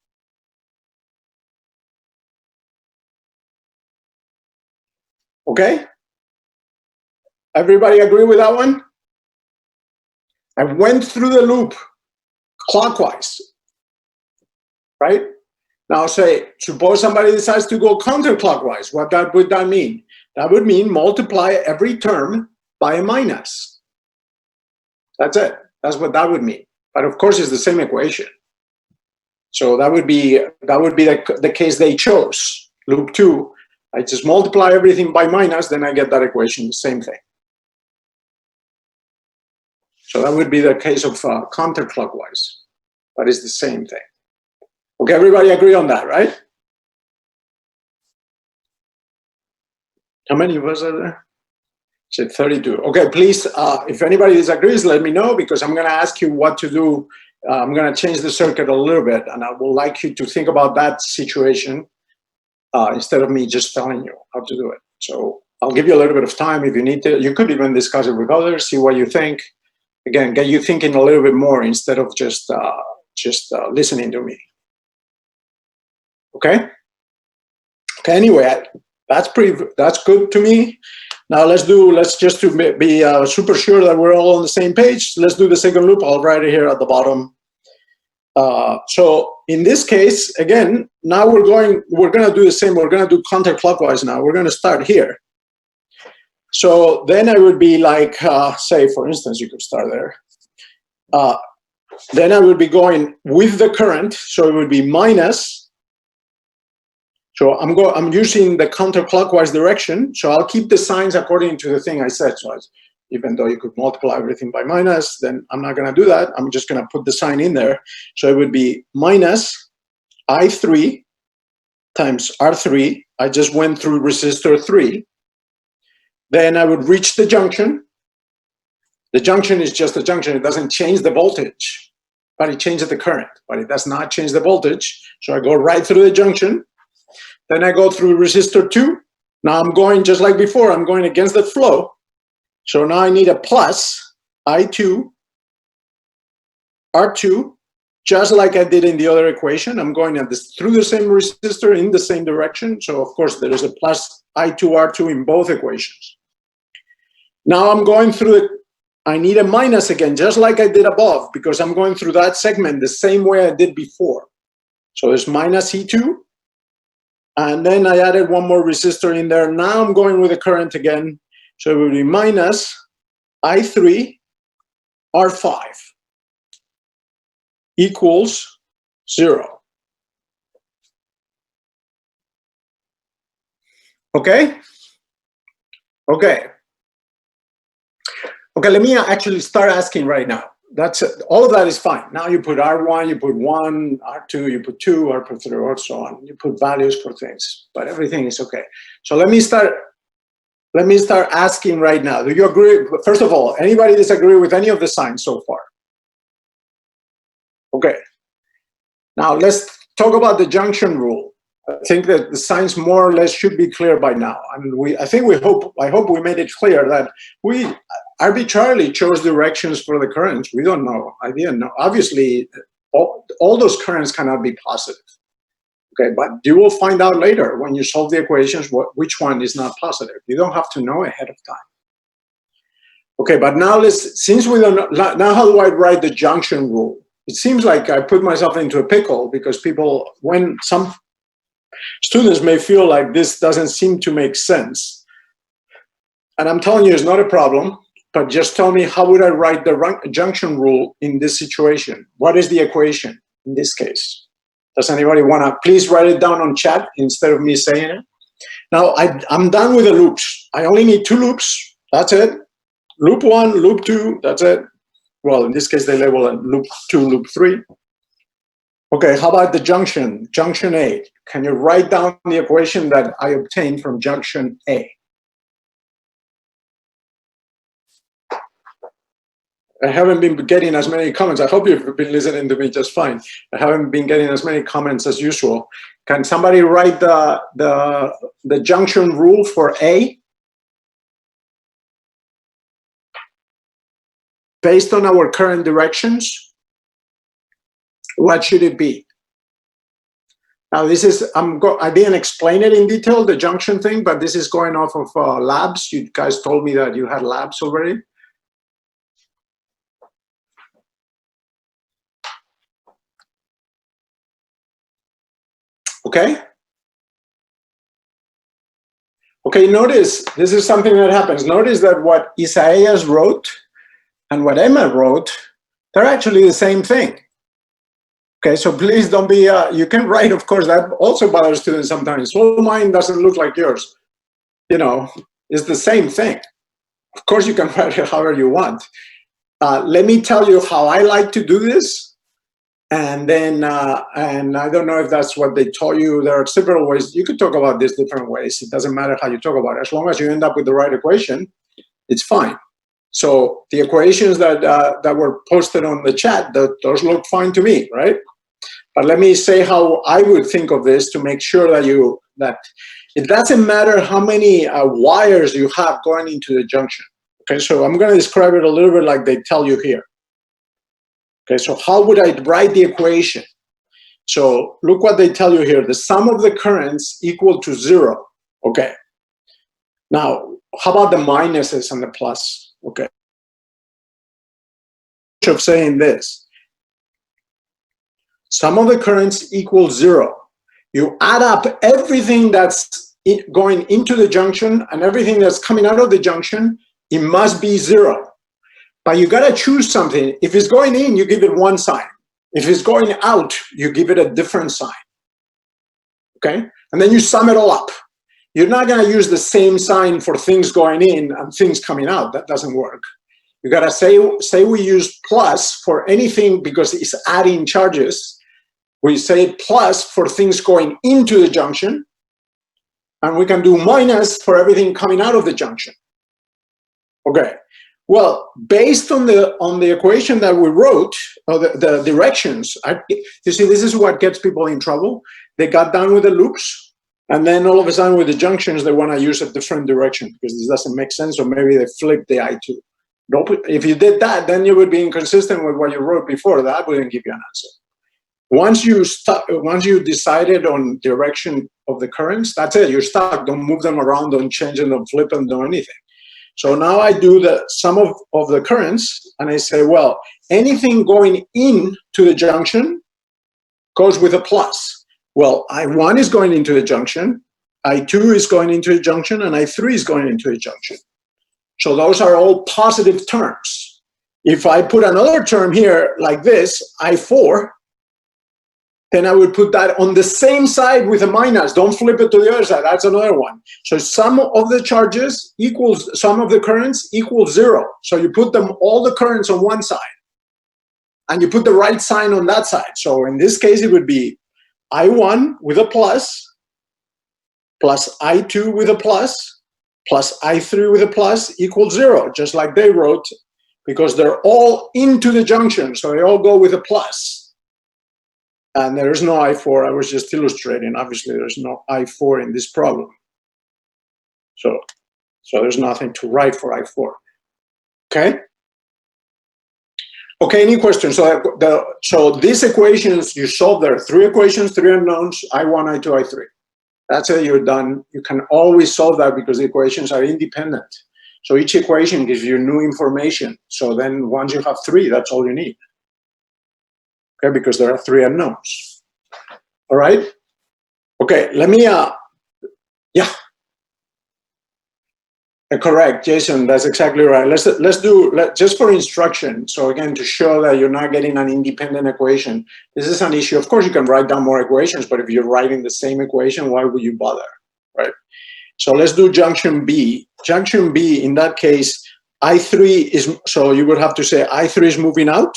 Okay? Everybody agree with that one? I went through the loop clockwise, right? Now say, suppose somebody decides to go counterclockwise. What would that mean? That would mean multiply every term by a minus. That's it. That's what that would mean. But of course, it's the same equation. So that would be the case they chose. Loop 2, I just multiply everything by minus, then I get that equation, the same thing. So that would be the case of counterclockwise. but it's the same thing. Okay, everybody agree on that, right? How many of us are there? Said 32. Okay, please, if anybody disagrees, let me know, because I'm going to ask you what to do. I'm going to change the circuit a little bit, and I would like you to think about that situation instead of me just telling you how to do it. So I'll give you a little bit of time if you need to. You could even discuss it with others, see what you think. Again, get you thinking a little bit more instead of just listening to me. Okay? Okay, anyway, that's good to me. Now let's just to be super sure that we're all on the same page, let's do the second loop. I'll write it here at the bottom. So in this case, again, now we're going to do the same. We're going to do counterclockwise now. We're going to start here. So then I would be like, say, for instance, you could start there. Then I would be going with the current. So it would be minus. So I'm using the counterclockwise direction. So I'll keep the signs according to the thing I said. So even though you could multiply everything by minus, then I'm not going to do that. I'm just going to put the sign in there. So it would be minus I3 times R3. I just went through resistor 3. Then I would reach the junction. The junction is just a junction. It doesn't change the voltage, but it changes the current. But it does not change the voltage. So I go right through the junction. Then I go through resistor 2. Now I'm going just like before. I'm going against the flow. So now I need a plus I2 R2, just like I did in the other equation. I'm going through the same resistor in the same direction. So of course there is a plus I2 R2 in both equations. Now I'm going through I need a minus again, just like I did above, because I'm going through that segment the same way I did before. So there's minus E2. And then I added one more resistor in there. Now I'm going with the current again. So it will be minus I3 R5 equals 0. Okay? Okay. Okay, let me actually start asking right now. All of that is fine. Now you put R1, you put 1, R2, you put 2, R put 3, or so on. You put values for things, but everything is okay. So let me start asking right now. Do you agree? First of all, anybody disagree with any of the signs so far? Okay. Now let's talk about the junction rule. I think that the signs more or less should be clear by now. I mean, I hope we made it clear that we arbitrarily chose directions for the currents. We don't know. I didn't know. Obviously, all those currents cannot be positive. Okay, but you will find out later when you solve the equations which one is not positive. You don't have to know ahead of time. Okay, but now since we don't know, now how do I write the junction rule? It seems like I put myself into a pickle because when some students may feel like this doesn't seem to make sense. And I'm telling you, it's not a problem, but just tell me, how would I write the junction rule in this situation? What is the equation in this case? Does anybody want to please write it down on chat instead of me saying it? Now, I'm done with the loops. I only need 2 loops. That's it. Loop 1, loop 2, that's it. Well, in this case, they label it loop 2, loop 3. Okay, how about the junction? Junction A. Can you write down the equation that I obtained from junction A? I haven't been getting as many comments. I hope you've been listening to me just fine. I haven't been getting as many comments as usual. Can somebody write the junction rule for A? Based on our current directions, what should it be? Now this is, I didn't explain it in detail, the junction thing, but this is going off of labs. You guys told me that you had labs already. Okay? Okay, notice, this is something that happens. Notice that what Isaias wrote and what Emma wrote, they're actually the same thing. Okay, so please don't be, you can write, of course, that also bothers students sometimes. Well, mine doesn't look like yours. You know, it's the same thing. Of course, you can write it however you want. Let me tell you how I like to do this. And then, and I don't know if that's what they taught you. There are several ways. You could talk about this different ways. It doesn't matter how you talk about it. As long as you end up with the right equation, it's fine. So the equations that that were posted on the chat, those look fine to me, right? But let me say how I would think of this to make sure that it doesn't matter how many wires you have going into the junction. Okay, so I'm going to describe it a little bit like they tell you here. Okay, so how would I write the equation? So look what they tell you here. The sum of the currents equal to 0. Okay. Now, how about the minuses and the plus? Okay. Of saying this, sum of the currents equals 0. You add up everything that's going into the junction and everything that's coming out of the junction, it must be 0. But you got to choose something. If it's going in, you give it one sign. If it's going out, you give it a different sign. Okay? And then you sum it all up. You're not going to use the same sign for things going in and things coming out. That doesn't work. You got to say we use plus for anything because it's adding charges. We say plus for things going into the junction. And we can do minus for everything coming out of the junction. Okay. Well, based on the equation that we wrote, or the directions, you see, this is what gets people in trouble. They got done with the loops, and then all of a sudden with the junctions, they want to use a different direction because this doesn't make sense, or maybe they flip the I2. If you did that, then you would be inconsistent with what you wrote before. That wouldn't give you an answer. Once you decided on direction of the currents, that's it. You're stuck. Don't move them around. Don't change them. Don't flip them. Don't anything. So now I do the sum of the currents, and I say, well, anything going into the junction goes with a plus. Well, I1 is going into the junction, I2 is going into the junction, and I3 is going into the junction. So those are all positive terms. If I put another term here like this, I4, then I would put that on the same side with a minus. Don't flip it to the other side. That's another one. So sum of the charges equals sum of the currents equals 0. So you put them all the currents on one side, and you put the right sign on that side. So in this case, it would be I1 with a plus I2 with a plus I3 with a plus equals 0, just like they wrote, because they're all into the junction. So they all go with a plus. And there is no I4. I was just illustrating. Obviously, there's no I4 in this problem. So there's nothing to write for I4. Okay? Okay, any questions? So these equations, you solve there. 3 equations, 3 unknowns, I1, I2, I3. That's it, you're done. You can always solve that because the equations are independent. So each equation gives you new information. So then once you have 3, that's all you need. Okay, because there are 3 unknowns. All right. Okay, let me. Yeah. Correct, Jason. That's exactly right. Let's do just for instruction. So again, to show that you're not getting an independent equation. This is an issue. Of course, you can write down more equations, but if you're writing the same equation, why would you bother, right? So let's do junction B. Junction B. In that case, I3 is. So you would have to say I3 is moving out.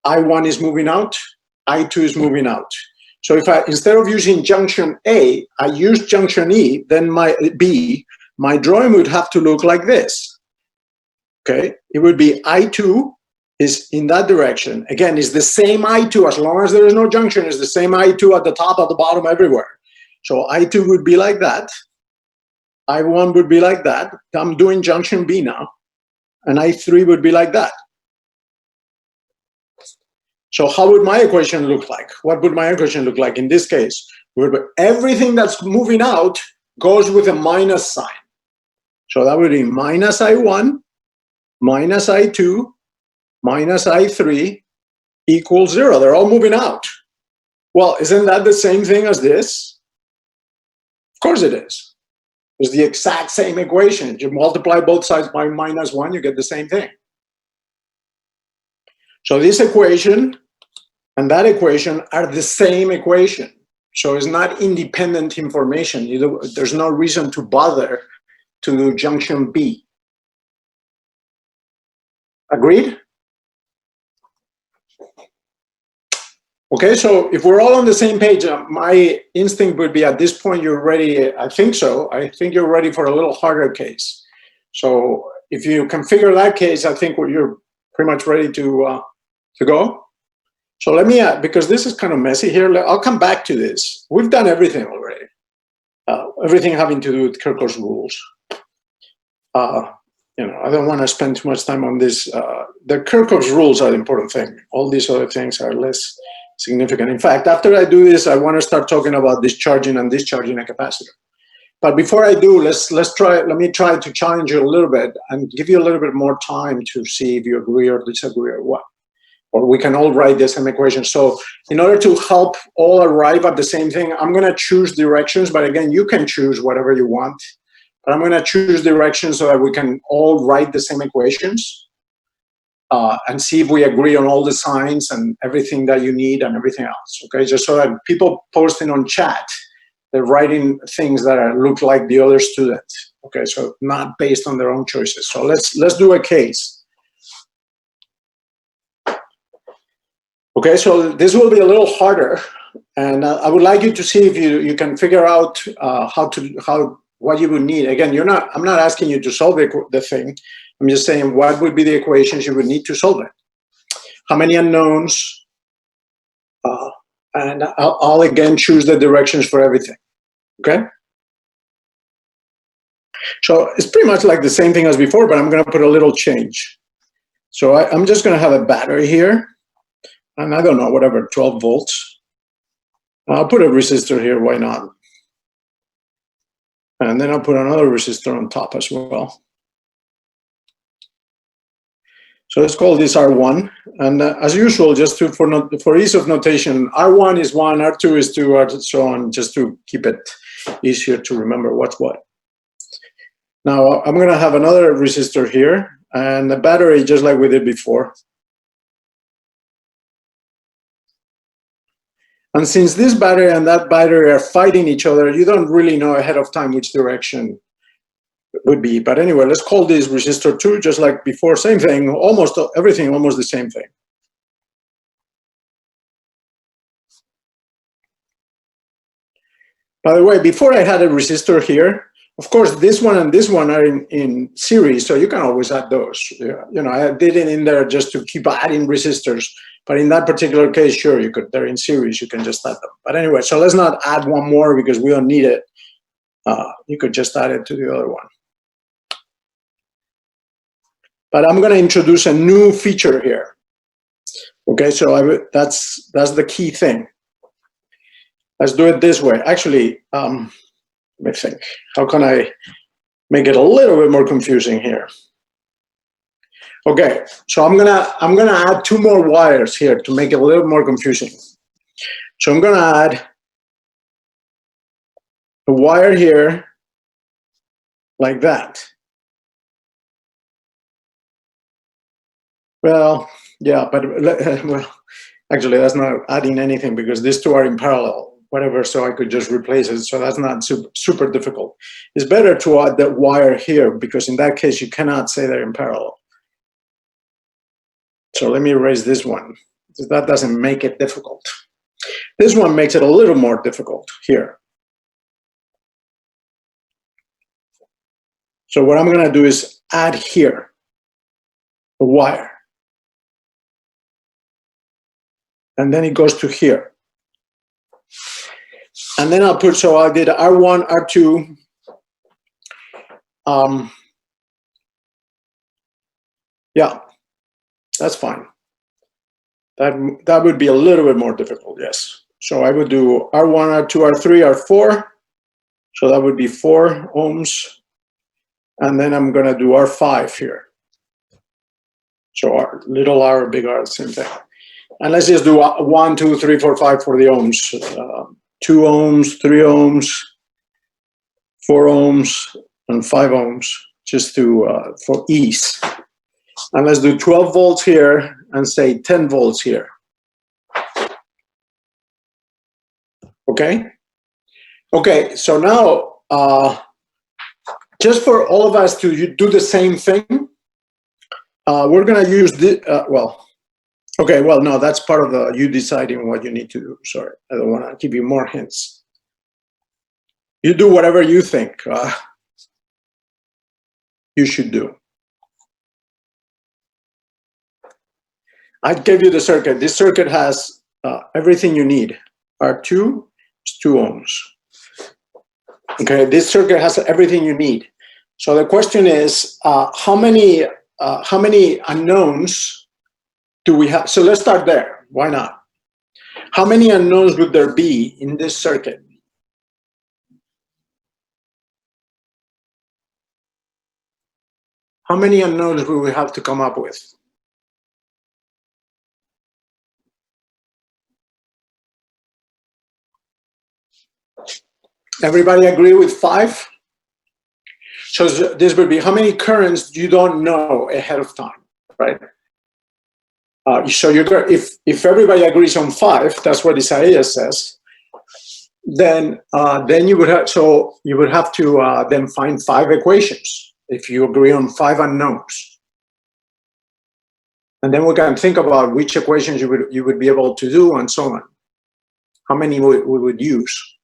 I1 is moving out, I2 is moving out. So if instead of using junction A, I use junction E, then my drawing would have to look like this. Okay, it would be I2 is in that direction. Again, it's the same I2 as long as there is no junction. It's the same I2 at the top, at the bottom, everywhere. So I2 would be like that. I1 would be like that. I'm doing junction B now, and I3 would be like that. So how would my equation look like? What would my equation look like in this case? Everything that's moving out goes with a minus sign. So that would be minus I1, minus I2, minus I3 equals 0. They're all moving out. Well, isn't that the same thing as this? Of course it is. It's the exact same equation. You multiply both sides by minus 1, you get the same thing. So this equation and that equation are the same equation. So it's not independent information. There's no reason to bother to do junction B. Agreed? Okay, so if we're all on the same page, my instinct would be at this point you're ready. I think so. I think you're ready for a little harder case. So if you configure that case, I think you're pretty much ready to go. So let me, because this is kind of messy here, I'll come back to this. We've done everything already. Everything having to do with Kirchhoff's rules. You know, I don't want to spend too much time on this. The Kirchhoff's rules are the important thing. All these other things are less significant. In fact, after I do this, I want to start talking about discharging and discharging a capacitor. But before I do, let me try to challenge you a little bit and give you a little bit more time to see if you agree or disagree or what. Or we can all write the same equation. So in order to help all arrive at the same thing, I'm going to choose directions. But again, you can choose whatever you want. But I'm going to choose directions so that we can all write the same equations and see if we agree on all the signs and everything that you need and everything else. Okay, just so that people posting on chat, they're writing things that look like the other student. Okay, so not based on their own choices. So let's do a case. Okay, so this will be a little harder, and I would like you to see if you can figure out what you would need. Again, I'm not asking you to solve the thing. I'm just saying what would be the equations you would need to solve it. How many unknowns, and I'll again choose the directions for everything. Okay. So it's pretty much like the same thing as before, but I'm going to put a little change. So I'm just going to have a battery here. And I don't know, whatever, 12 volts. I'll put a resistor here, why not? And then I'll put another resistor on top as well. So let's call this R1. And as usual, just for ease of notation, R1 is 1, R2 is 2, and so on, just to keep it easier to remember what's what. Now, I'm going to have another resistor here, and the battery, just like we did before. And since this battery and that battery are fighting each other, you don't really know ahead of time which direction it would be. But anyway, let's call this resistor 2, just like before. Same thing, almost everything, almost the same thing. By the way, before I had a resistor here, of course, this one and this one are in series, so you can always add those. Yeah, you know, I did it in there just to keep adding resistors. But in that particular case, sure, you could. They're in series. You can just add them. But anyway, so let's not add one more because we don't need it. You could just add it to the other one. But I'm going to introduce a new feature here. Okay, so that's the key thing. Let's do it this way. Actually, let me think. How can I make it a little bit more confusing here? Okay, so I'm gonna add 2 more wires here to make it a little more confusing. So I'm gonna add a wire here like that. Well, yeah, but well, actually that's not adding anything because these 2 are in parallel, whatever, so I could just replace it. So that's not super difficult. It's better to add that wire here because in that case you cannot say they're in parallel. So let me erase this one. That doesn't make it difficult. This one makes it a little more difficult here. So what I'm going to do is add here a wire. And then it goes to here. And then I'll put, so I did R1, R2. Yeah, that's fine. That would be a little bit more difficult, yes. So I would do R1, R2, R3, R4. So that would be 4 ohms. And then I'm going to do R5 here. So R, little r, big R, same thing. And let's just do 1, 2, 3, 4, 5 for the ohms. 2 ohms, 3 ohms, 4 ohms, and 5 ohms, just to for ease. And let's do 12 volts here and say 10 volts here. Okay? Okay, so now, just for all of us to do the same thing, we're going to use the, well, Okay, well, no, that's part of the you deciding what you need to do. Sorry, I don't want to give you more hints. You do whatever you think you should do. I gave you the circuit. This circuit has everything you need. R2 is 2 ohms. Okay, this circuit has everything you need. So the question is, how many unknowns do we have? So let's start there. Why not? How many unknowns would there be in this circuit? How many unknowns will we have to come up with? Everybody agree with 5? So this would be how many currents you don't know ahead of time, right? So if everybody agrees on 5, that's what Isaias says. Then you would have to then find 5 equations if you agree on 5 unknowns, and then we can think about which equations you would be able to do and so on. How many we would use?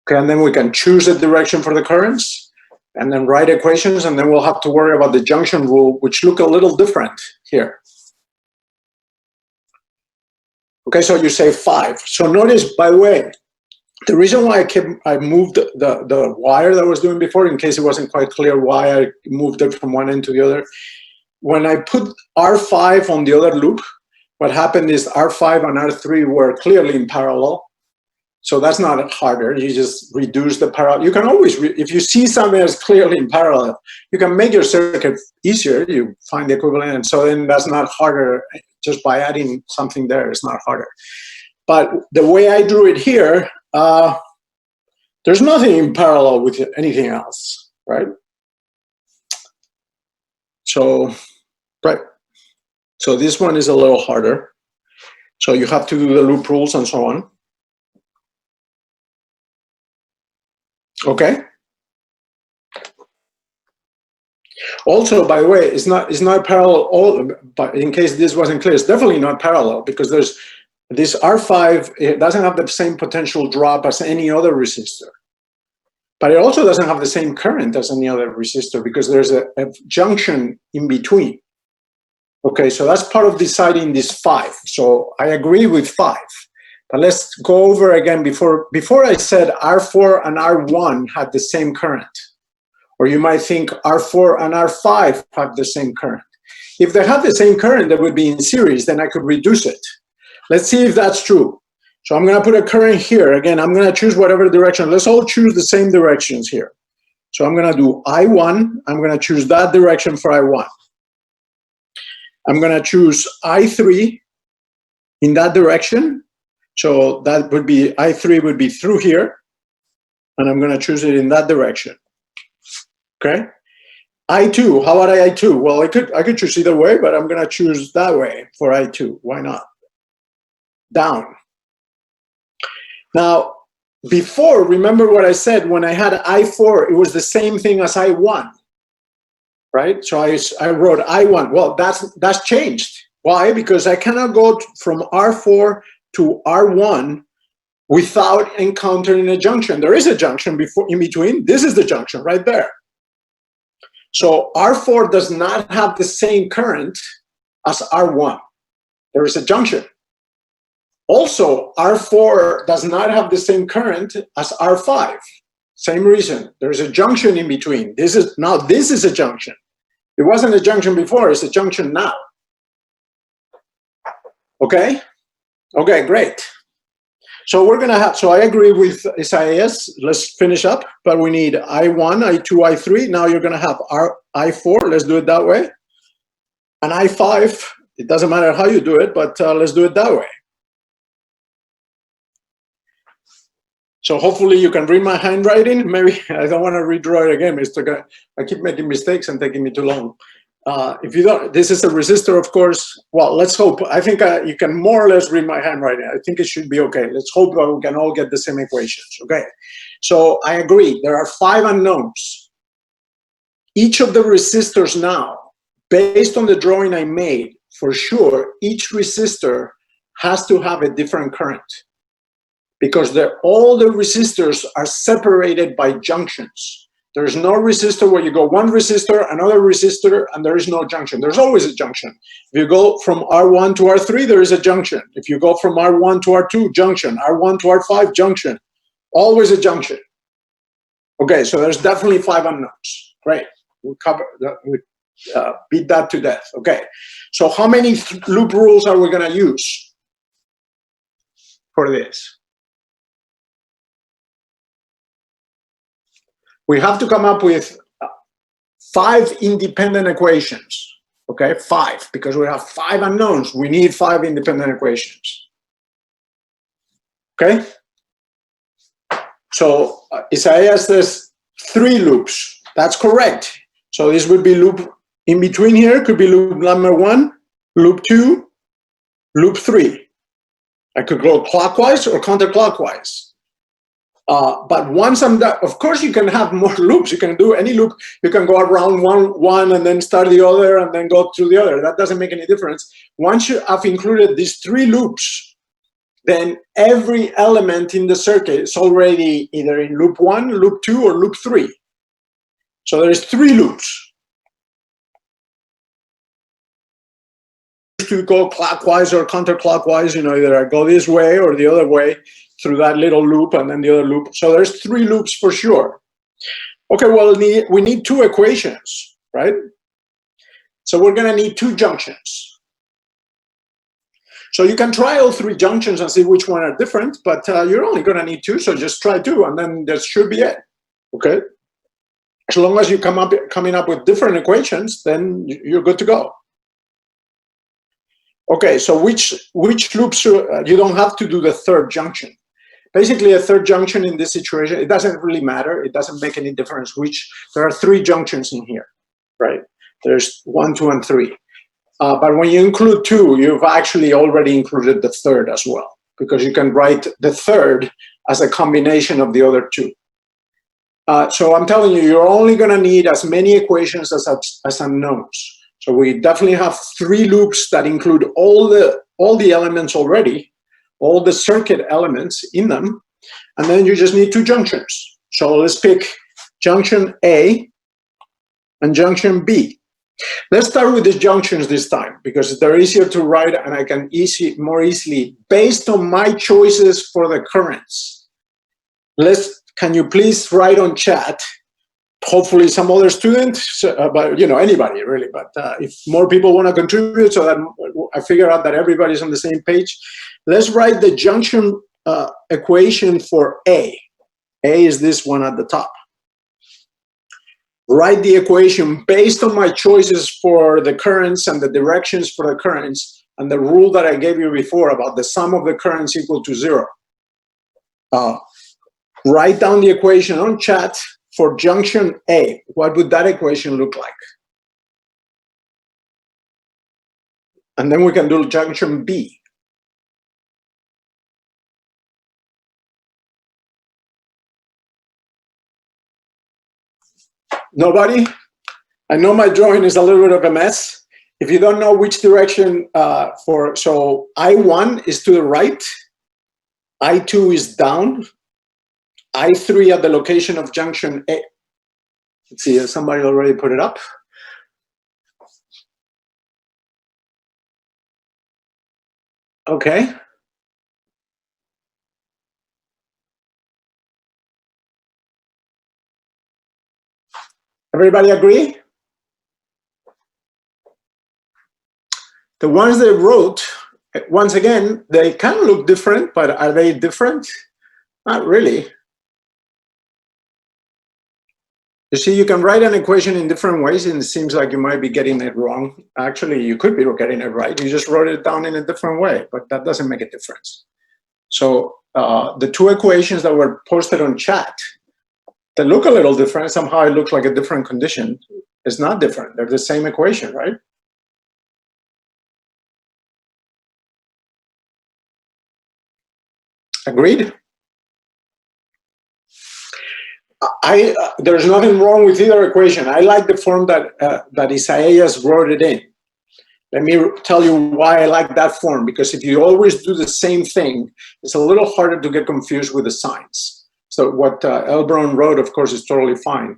Okay, and then we can choose a direction for the currents, and then write equations, and then we'll have to worry about the junction rule, which look a little different here. Okay, so you say 5. So notice, by the way, the reason why I moved the wire that I was doing before, in case it wasn't quite clear why I moved it from one end to the other, when I put R5 on the other loop, what happened is R5 and R3 were clearly in parallel. So that's not harder. You just reduce the parallel. You can always, if you see something that's clearly in parallel, you can make your circuit easier. You find the equivalent, and so then that's not harder. Just by adding something there, it's not harder. But the way I drew it here, there's nothing in parallel with anything else, right? So, right. So this one is a little harder. So you have to do the loop rules and so on. Okay. Also, by the way, it's not parallel. But in case this wasn't clear, it's definitely not parallel, because there's this R5. It doesn't have the same potential drop as any other resistor, but it also doesn't have the same current as any other resistor, because there's a junction in between. Okay, so that's part of deciding this 5. So I agree with 5. But let's go over again before I said R4 and R1 had the same current. Or you might think R4 and R5 have the same current. If they have the same current that would be in series, then I could reduce it. Let's see if that's true. So I'm going to put a current here. Again, I'm going to choose whatever direction. Let's all choose the same directions here. So I'm going to do I1. I'm going to choose that direction for I1. I'm going to choose I3 in that direction. So that would be, I3 would be through here, and I'm going to choose it in that direction. Okay. I2, how about I2? Well, I could choose either way, but I'm going to choose that way for I2. Why not? Down. Now, before, remember what I said, when I had I4, it was the same thing as I1, right? So I wrote I1. Well, that's changed. Why? Because I cannot go from R4 to R1 without encountering a junction. There is a junction in between. This is the junction right there. So R4 does not have the same current as R1. There is a junction. Also, R4 does not have the same current as R5. Same reason. There is a junction in between. This is a junction. It wasn't a junction before, it's a junction now. Okay? Okay, great. So we're going to have, so I agree with Isaias. Let's finish up, but we need I1, I2, I3. Now you're going to have I4. Let's do it that way. And I5, it doesn't matter how you do it, but let's do it that way. So hopefully you can read my handwriting. Maybe I don't want to redraw it again. I keep making mistakes and taking me too long. If you don't, this is a resistor, of course. Well, let's hope. I think you can more or less read my handwriting. I think it should be okay. Let's hope that we can all get the same equations. Okay. So I agree. There are 5 unknowns. Each of the resistors now, based on the drawing I made, for sure, each resistor has to have a different current because all the resistors are separated by junctions. There's no resistor where you go one resistor, another resistor, and there is no junction. There's always a junction. If you go from R1 to R3, there is a junction. If you go from R1 to R2, junction. R1 to R5, junction. Always a junction. Okay, so there's definitely 5 unknowns. Great. We cover that. We beat that to death. Okay. So how many loop rules are we going to use for this? We have to come up with 5 independent equations. Okay, 5, because we have 5 unknowns. We need 5 independent equations. Okay. So Isaiah says 3 loops. That's correct. So this would be loop in between here, could be loop number 1, loop 2, loop 3. I could go clockwise or counterclockwise. But once I'm done, of course you can have more loops. You can do any loop. You can go around one and then start the other and then go to the other. That doesn't make any difference. Once you have included these 3 loops, then every element in the circuit is already either in loop 1, loop 2, or loop 3. So there's 3 loops. To go clockwise or counterclockwise, you know, either I go this way or the other way through that little loop and then the other loop. So there's 3 loops for sure. Okay, well, we need 2 equations, right? So we're going to need 2 junctions. So you can try all 3 junctions and see which one are different, but you're only going to need 2, so just try 2, and then that should be it. Okay? As long as you coming up with different equations, then you're good to go. Okay, so which loops, you don't have to do the 3rd junction. Basically, a 3rd junction in this situation, it doesn't really matter. It doesn't make any difference there are 3 junctions in here, right? There's 1, 2, and 3. But when you include 2, you've actually already included the 3rd as well, because you can write the 3rd as a combination of the other 2. So I'm telling you, you're only going to need as many equations as unknowns. So we definitely have 3 loops that include all the elements already, all the circuit elements in them, and then you just need 2 junctions. So let's pick junction A and junction B. Let's start with the junctions this time because they're easier to write and I can more easily, based on my choices for the currents. Can you please write on chat? Hopefully some other student, but you know, anybody really, but if more people want to contribute so that I figure out that everybody's on the same page, let's write the junction equation for A. A is this one at the top. Write the equation based on my choices for the currents and the directions for the currents and the rule that I gave you before about the sum of the currents equal to 0. Write down the equation on chat. For junction A, what would that equation look like? And then we can do junction B. Nobody? I know my drawing is a little bit of a mess. If you don't know which direction so I1 is to the right, I2 is down, I3 at the location of junction A. Let's see, has somebody already put it up? Okay. Everybody agree? The ones they wrote, once again, they can look different, but are they different? Not really. You see, you can write an equation in different ways, and it seems like you might be getting it wrong. Actually, you could be getting it right. You just wrote it down in a different way, but that doesn't make a difference. So the 2 equations that were posted on chat, they look a little different. Somehow it looks like a different condition. It's not different. They're the same equation, right? Agreed? There's nothing wrong with either equation. I like the form that Isaias wrote it in. Let me tell you why I like that form, because if you always do the same thing, it's a little harder to get confused with the signs. So what L. Brown wrote, of course, is totally fine.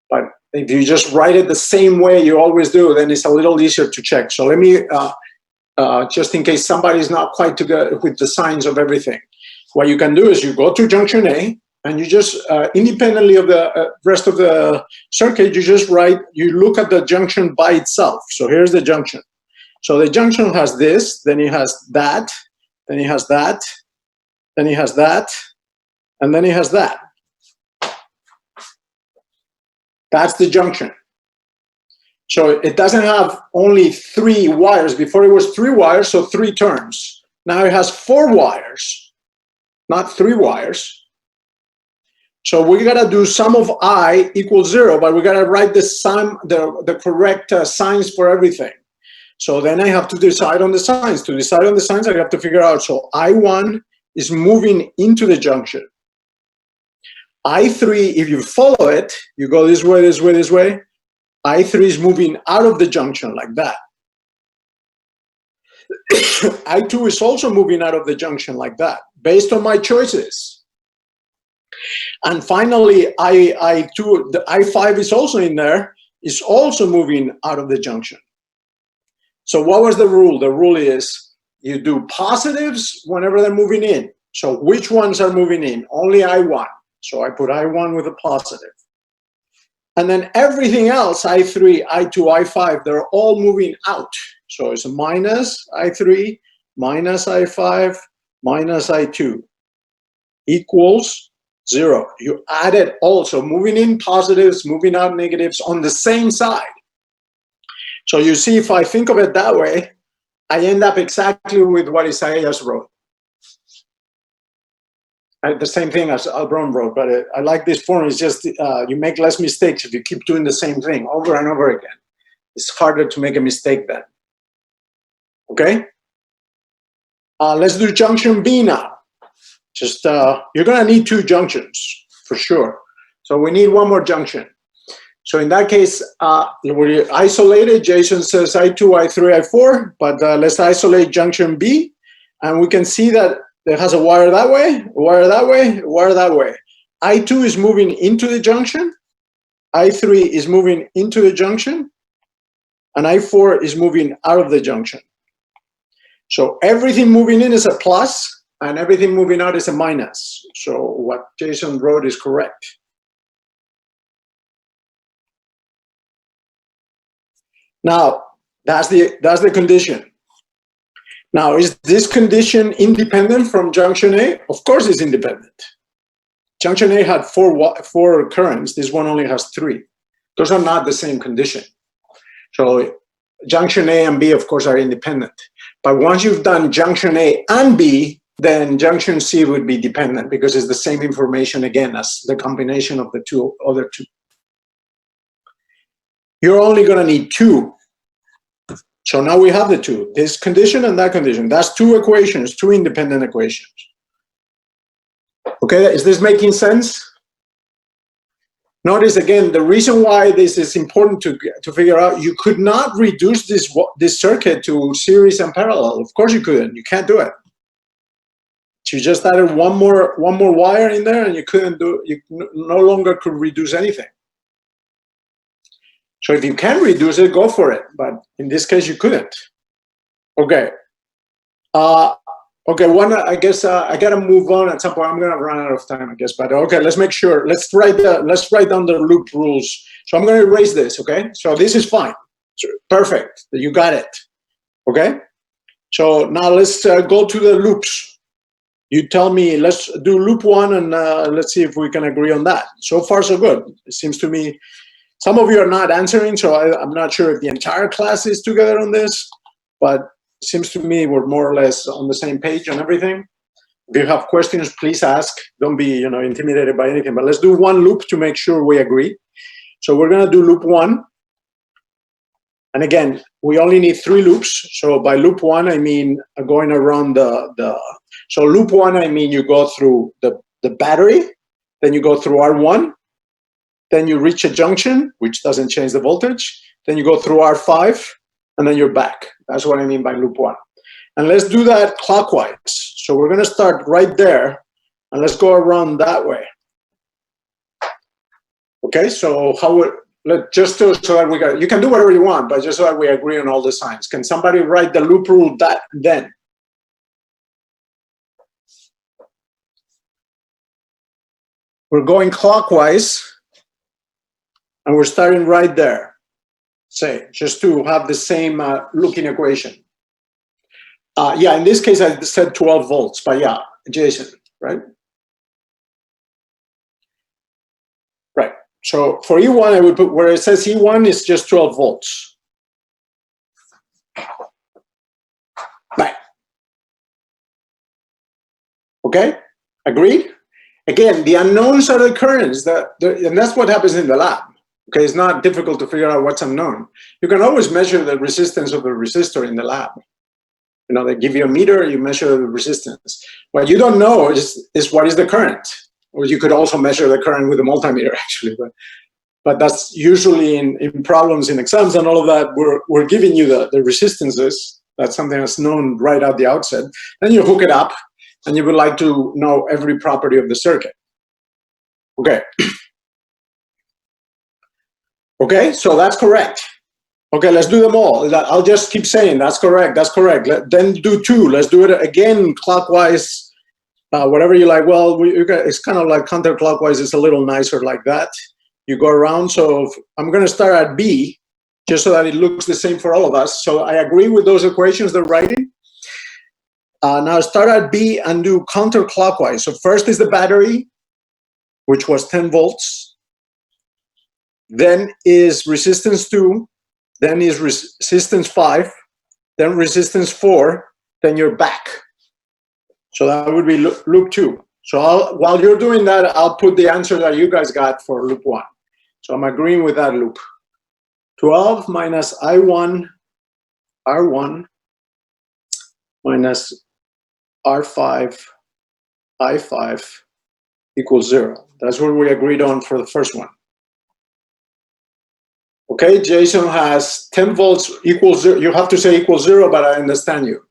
But if you just write it the same way you always do, then it's a little easier to check. So let me, just in case somebody's not quite together with the signs of everything, what you can do is you go to junction A, and you just, independently of the rest of the circuit, you just write, you look at the junction by itself. So here's the junction. So the junction has this, then it has that, then it has that, then it has that, and then it has that. That's the junction. So it doesn't have only 3 wires. Before it was 3 wires, so 3 turns. Now it has 4 wires, not 3 wires. So we gotta do sum of I equals 0, but we gotta write the sum, the correct signs for everything. So then I have to decide on the signs. To decide on the signs, I have to figure out, so I1 is moving into the junction. I3, if you follow it, you go this way, this way, this way, I3 is moving out of the junction like that. I2 is also moving out of the junction like that, based on my choices. And finally, I2, the I5 is also in there, is also moving out of the junction. So what was the rule? The rule is you do positives whenever they're moving in. So which ones are moving in? Only I1. So I put I1 with a positive. And then everything else, I3, I2, I5, they're all moving out. So it's a minus I3, minus I5, minus I2 equals 0. You add it also, moving in positives, moving out negatives on the same side. So you see, if I think of it that way, I end up exactly with what Isaias wrote. The same thing as L. Brown wrote, but I like this form. It's just you make less mistakes if you keep doing the same thing over and over again. It's harder to make a mistake then. Okay? Let's do junction B now. Just, you're gonna need 2 junctions for sure. So we need 1 more junction. So in that case, we isolated. Jason says I2, I3, I4, but let's isolate junction B, and we can see that it has a wire that way, a wire that way, a wire that way. I2 is moving into the junction, I3 is moving into the junction, and I4 is moving out of the junction. So everything moving in is a plus, and everything moving out is a minus. So what Jason wrote is correct. Now, that's the condition. Now, is this condition independent from junction A? Of course it's independent. Junction A had 4 currents. This one only has 3. Those are not the same condition. So junction A and B, of course, are independent. But once you've done junction A and B, then junction C would be dependent because it's the same information again as the combination of the other two. You're only going to need 2. So now we have the 2, this condition and that condition. That's 2 equations, 2 independent equations. Okay, is this making sense? Notice again, the reason why this is important to figure out, you could not reduce this circuit to series and parallel. Of course you couldn't, you can't do it. You just added one more wire in there and you no longer could reduce anything. So if you can reduce it, go for it. But in this case, you couldn't. Okay. Okay, I guess I gotta move on at some point. I'm gonna run out of time, I guess. But okay, let's make sure. Let's write down the loop rules. So I'm gonna erase this. Okay. So this is fine. Perfect. You got it. Okay. So now let's go to the loops. You tell me. Let's do loop 1 and let's see if we can agree on that. So far, so good. It seems to me. Some of you are not answering, so I'm not sure if the entire class is together on this, but it seems to me we're more or less on the same page on everything. If you have questions, please ask. Don't be, intimidated by anything. But let's do 1 loop to make sure we agree. So we're going to do loop 1. And again, we only need 3 loops. So by loop 1, I mean going around so loop 1, I mean you go through the battery, then you go through R1, then you reach a junction, which doesn't change the voltage. Then you go through R5, and then you're back. That's what I mean by loop 1. And let's do that clockwise. So we're going to start right there, and let's go around that way. Okay, so how would, just so that we got, you can do whatever you want, but just so that we agree on all the signs. Can somebody write the loop rule that then? We're going clockwise, and we're starting right there. Say, just to have the same looking equation. Yeah, in this case, I said 12 volts, but yeah, Jason, right? Right. So for E1, I would put where it says E1 is just 12 volts. Right. Okay, agreed? Again, the unknowns are the currents, and that's what happens in the lab. Okay, it's not difficult to figure out what's unknown. You can always measure the resistance of the resistor in the lab. You know, they give you a meter, you measure the resistance. What you don't know is what is the current. Or you could also measure the current with a multimeter, actually. But that's usually in problems in exams and all of that, we're giving you the resistances. That's something that's known right at the outset. Then you hook it up, and you would like to know every property of the circuit. Okay. Okay, so that's correct. Okay, let's do them all. I'll just keep saying that's correct, that's correct. Then do 2. Let's do it again clockwise, whatever you like. Well, it's kind of like counterclockwise. It's a little nicer like that. You go around. So I'm going to start at B, just so that it looks the same for all of us. So I agree with those equations they're writing. Now start at B and do counterclockwise. So first is the battery, which was 10 volts. Then is resistance 2. Then is resistance 5. Then resistance 4. Then you're back. So that would be loop 2. So while you're doing that, I'll put the answer that you guys got for loop 1. So I'm agreeing with that loop. 12 minus I1, R1, minus R5, I5 equals 0. That's what we agreed on for the first one. Okay, Jason has 10 volts equals 0. You have to say equals 0, but I understand you.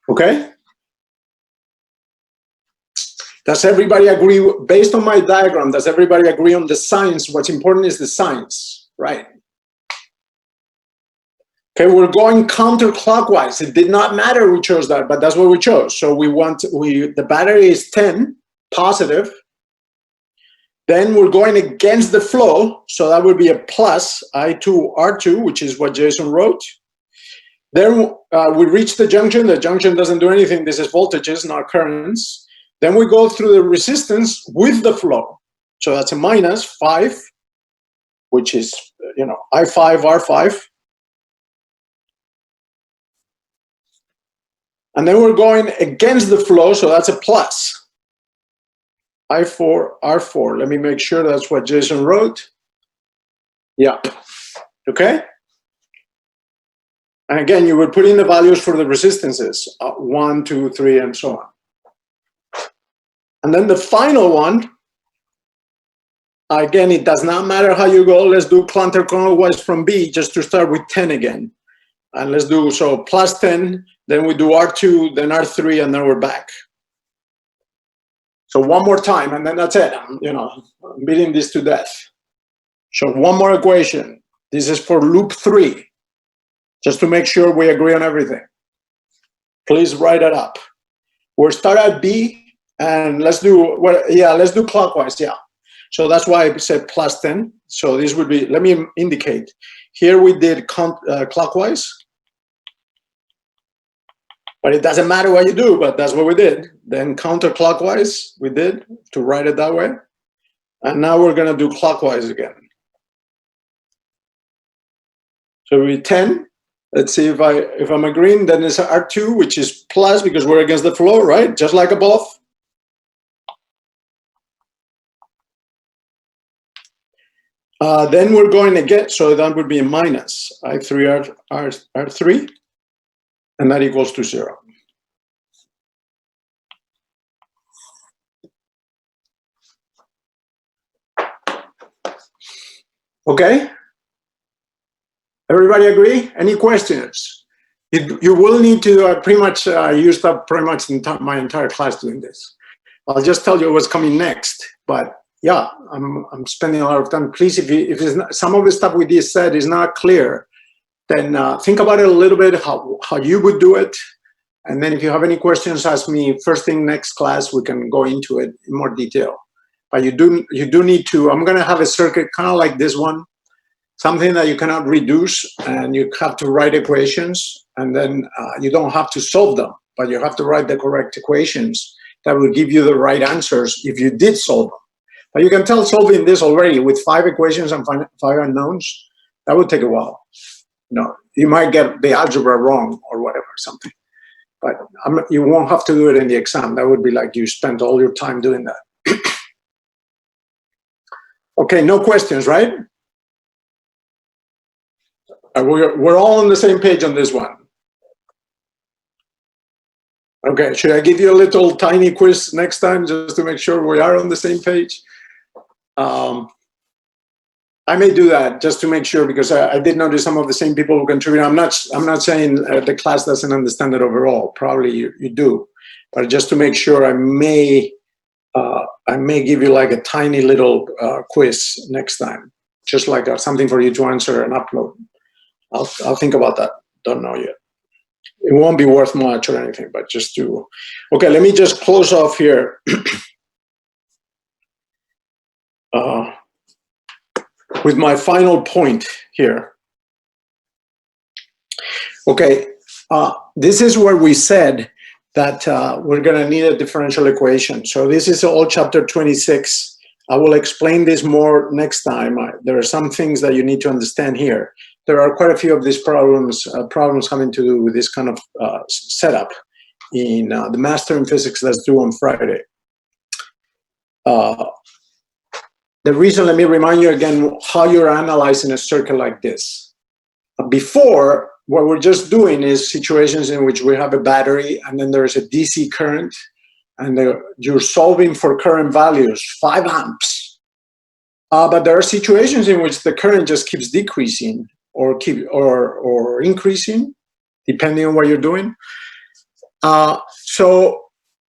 Okay? Does everybody agree, based on my diagram, does everybody agree on the signs? What's important is the signs, right? Okay, we're going counterclockwise. It did not matter we chose that, but that's what we chose. So the battery is 10, positive. Then we're going against the flow, so that would be a plus I2 R2, which is what Jason wrote. Then we reach the junction. The junction doesn't do anything. This is voltages, not currents. Then we go through the resistance with the flow. So that's a minus 5, which is, I5, R5. And then we're going against the flow, so that's a plus. I4, R4. Let me make sure that's what Jason wrote. Yeah. Okay? And again, you would put in the values for the resistances, 1, 2, 3, and so on. And then the final one, again, it does not matter how you go. Let's do counterclockwise from B just to start with 10 again. And let's do, so plus 10, then we do R2, then R3, and then we're back. So one more time, and then that's it. I'm beating this to death. So one more equation. This is for loop 3, just to make sure we agree on everything. Please write it up. We'll start at B, and let's do clockwise, yeah. So that's why I said plus 10. So this would be, let me indicate. Here we did clockwise. But it doesn't matter what you do, but that's what we did. Then counterclockwise, we did to write it that way. And now we're going to do clockwise again. So we 10. Let's see if I'm agreeing. Then it's R2, which is plus because we're against the flow, right? Just like above. Then we're going again. So that would be a minus I3 R3. And that equals to 0. Okay? Everybody agree? Any questions? You will need to pretty much used up pretty much my entire class doing this. I'll just tell you what's coming next. But yeah, I'm spending a lot of time. Please, if it's not, some of the stuff we just said is not clear, then think about it a little bit, how you would do it. And then if you have any questions, ask me first thing next class, we can go into it in more detail. But you do need to, I'm gonna have a circuit kind of like this one, something that you cannot reduce, and you have to write equations, and then you don't have to solve them, but you have to write the correct equations that will give you the right answers if you did solve them. But you can tell solving this already with 5 equations and 5 unknowns, that would take a while. No, you might get the algebra wrong or whatever, something. But you won't have to do it in the exam. That would be like you spent all your time doing that. Okay, no questions, right? We're all on the same page on this one. Okay, should I give you a little tiny quiz next time just to make sure we are on the same page? I may do that just to make sure, because I did notice some of the same people who contribute. I'm not saying the class doesn't understand it overall. Probably you do, but just to make sure, I may give you like a tiny little quiz next time, just like something for you to answer and upload. I'll think about that. Don't know yet. It won't be worth much or anything, but just to. Okay, let me just close off here. With my final point here. Okay, this is where we said that we're going to need a differential equation. So this is all chapter 26. I will explain this more next time. There are some things that you need to understand here. There are quite a few of these problems having to do with this kind of setup in the Master in Physics that's due on Friday. The reason, let me remind you again how you're analyzing a circuit like this. Before, what we're just doing is situations in which we have a battery and then there's a DC current, and you're solving for current values, 5 amps. But there are situations in which the current just keeps decreasing or increasing, depending on what you're doing. So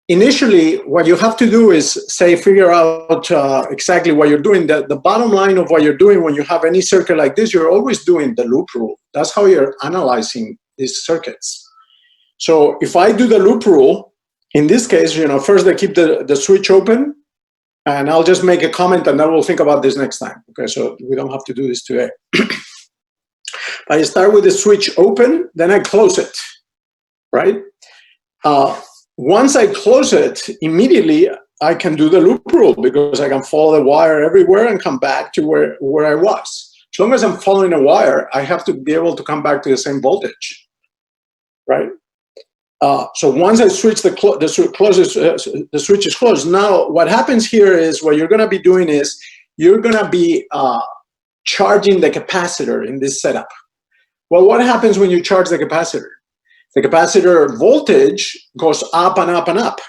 initially, what you have to do is figure out exactly what you're doing. The bottom line of what you're doing when you have any circuit like this, you're always doing the loop rule. That's how you're analyzing these circuits. So if I do the loop rule, in this case, first I keep the switch open, and I'll just make a comment, and then we'll think about this next time. Okay, so we don't have to do this today. I start with the switch open, then I close it, right? Once I close it, immediately I can do the loop rule, because I can follow the wire everywhere and come back to where I was. As long as I'm following a wire, I have to be able to come back to the same voltage, right? So once I switch the switch is closed. Now what happens here is, what you're going to be doing is you're going to be charging the capacitor in this setup. Well, what happens when you charge the capacitor? The capacitor voltage goes up and up and up,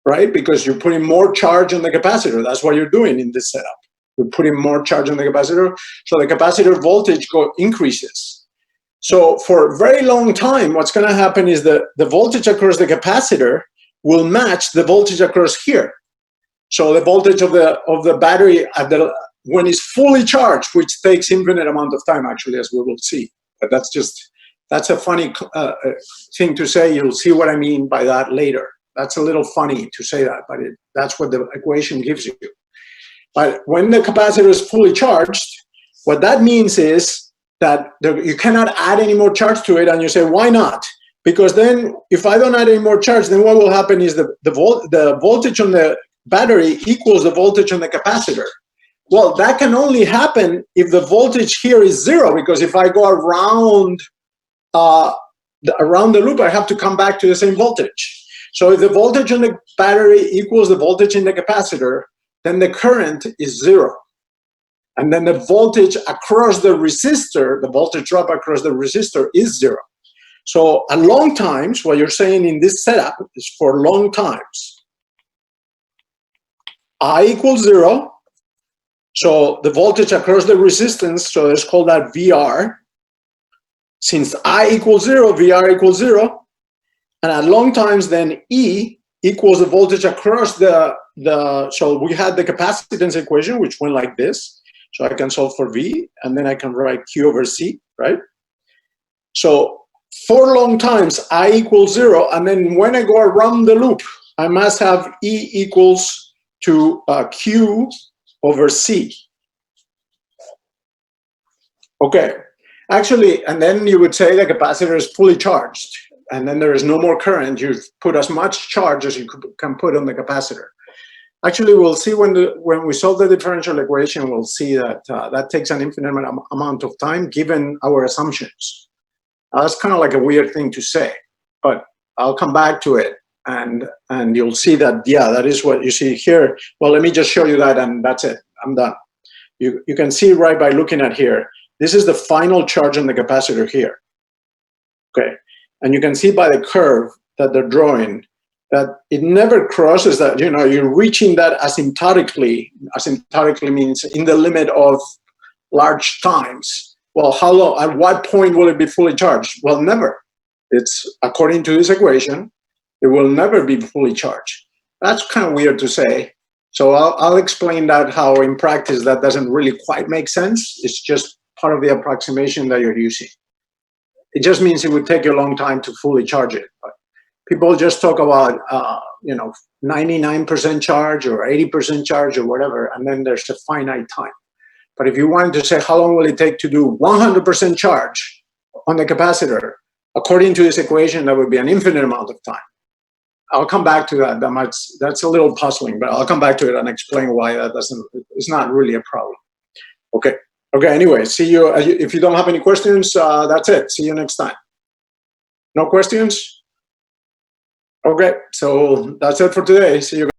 right? Because you're putting more charge on the capacitor. That's what you're doing in this setup. You're putting more charge on the capacitor, so the capacitor voltage increases. So for a very long time, what's going to happen is the voltage across the capacitor will match the voltage across here. So the voltage of the battery when it's fully charged, which takes infinite amount of time, actually, as we will see. But that's a funny thing to say. You'll see what I mean by that later. That's a little funny to say that, but that's what the equation gives you. But when the capacitor is fully charged, what that means is that you cannot add any more charge to it. And you say, why not? Because then if I don't add any more charge, then what will happen is the voltage on the battery equals the voltage on the capacitor. Well, that can only happen if the voltage here is 0, because if I go around the loop, I have to come back to the same voltage. So if the voltage on the battery equals the voltage in the capacitor, then the current is 0. And then the voltage across the resistor, the voltage drop across the resistor is 0. So at long times, what you're saying in this setup is for long times. I equals 0. So the voltage across the resistance, so let's call that VR. since I equals 0, VR equals 0, and at long times, then E equals the voltage across so we had the capacitance equation, which went like this. So I can solve for V, and then I can write Q over C, right? So for long times, I equals 0, and then when I go around the loop, I must have E equals to Q over C. Okay, actually, and then you would say the capacitor is fully charged, and then there is no more current. You put as much charge as you can put on the capacitor. Actually, we'll see when we solve the differential equation, we'll see that that takes an infinite amount of time given our assumptions. That's kind of like a weird thing to say, but I'll come back to it, and you'll see that, yeah, that is what you see here. Well, let me just show you that, and that's it. I'm done. You can see right by looking at here. This is the final charge on the capacitor here. Okay, and you can see by the curve that they're drawing that it never crosses that. You know, you're reaching that asymptotically. Asymptotically means in the limit of large times. Well, how long, at what point will it be fully charged? Well, never. It's according to this equation, it will never be fully charged. That's kind of weird to say. So I'll explain that, how in practice that doesn't really quite make sense. It's just part of the approximation that you're using. It just means it would take you a long time to fully charge it. But people just talk about, 99% charge or 80% charge or whatever, and then there's a finite time. But if you wanted to say how long will it take to do 100% charge on the capacitor, according to this equation, that would be an infinite amount of time. I'll come back to that. That's a little puzzling, but I'll come back to it and explain why it's not really a problem. Okay. Anyway, see you. If you don't have any questions, that's it. See you next time. No questions? Okay. So that's it for today. See you.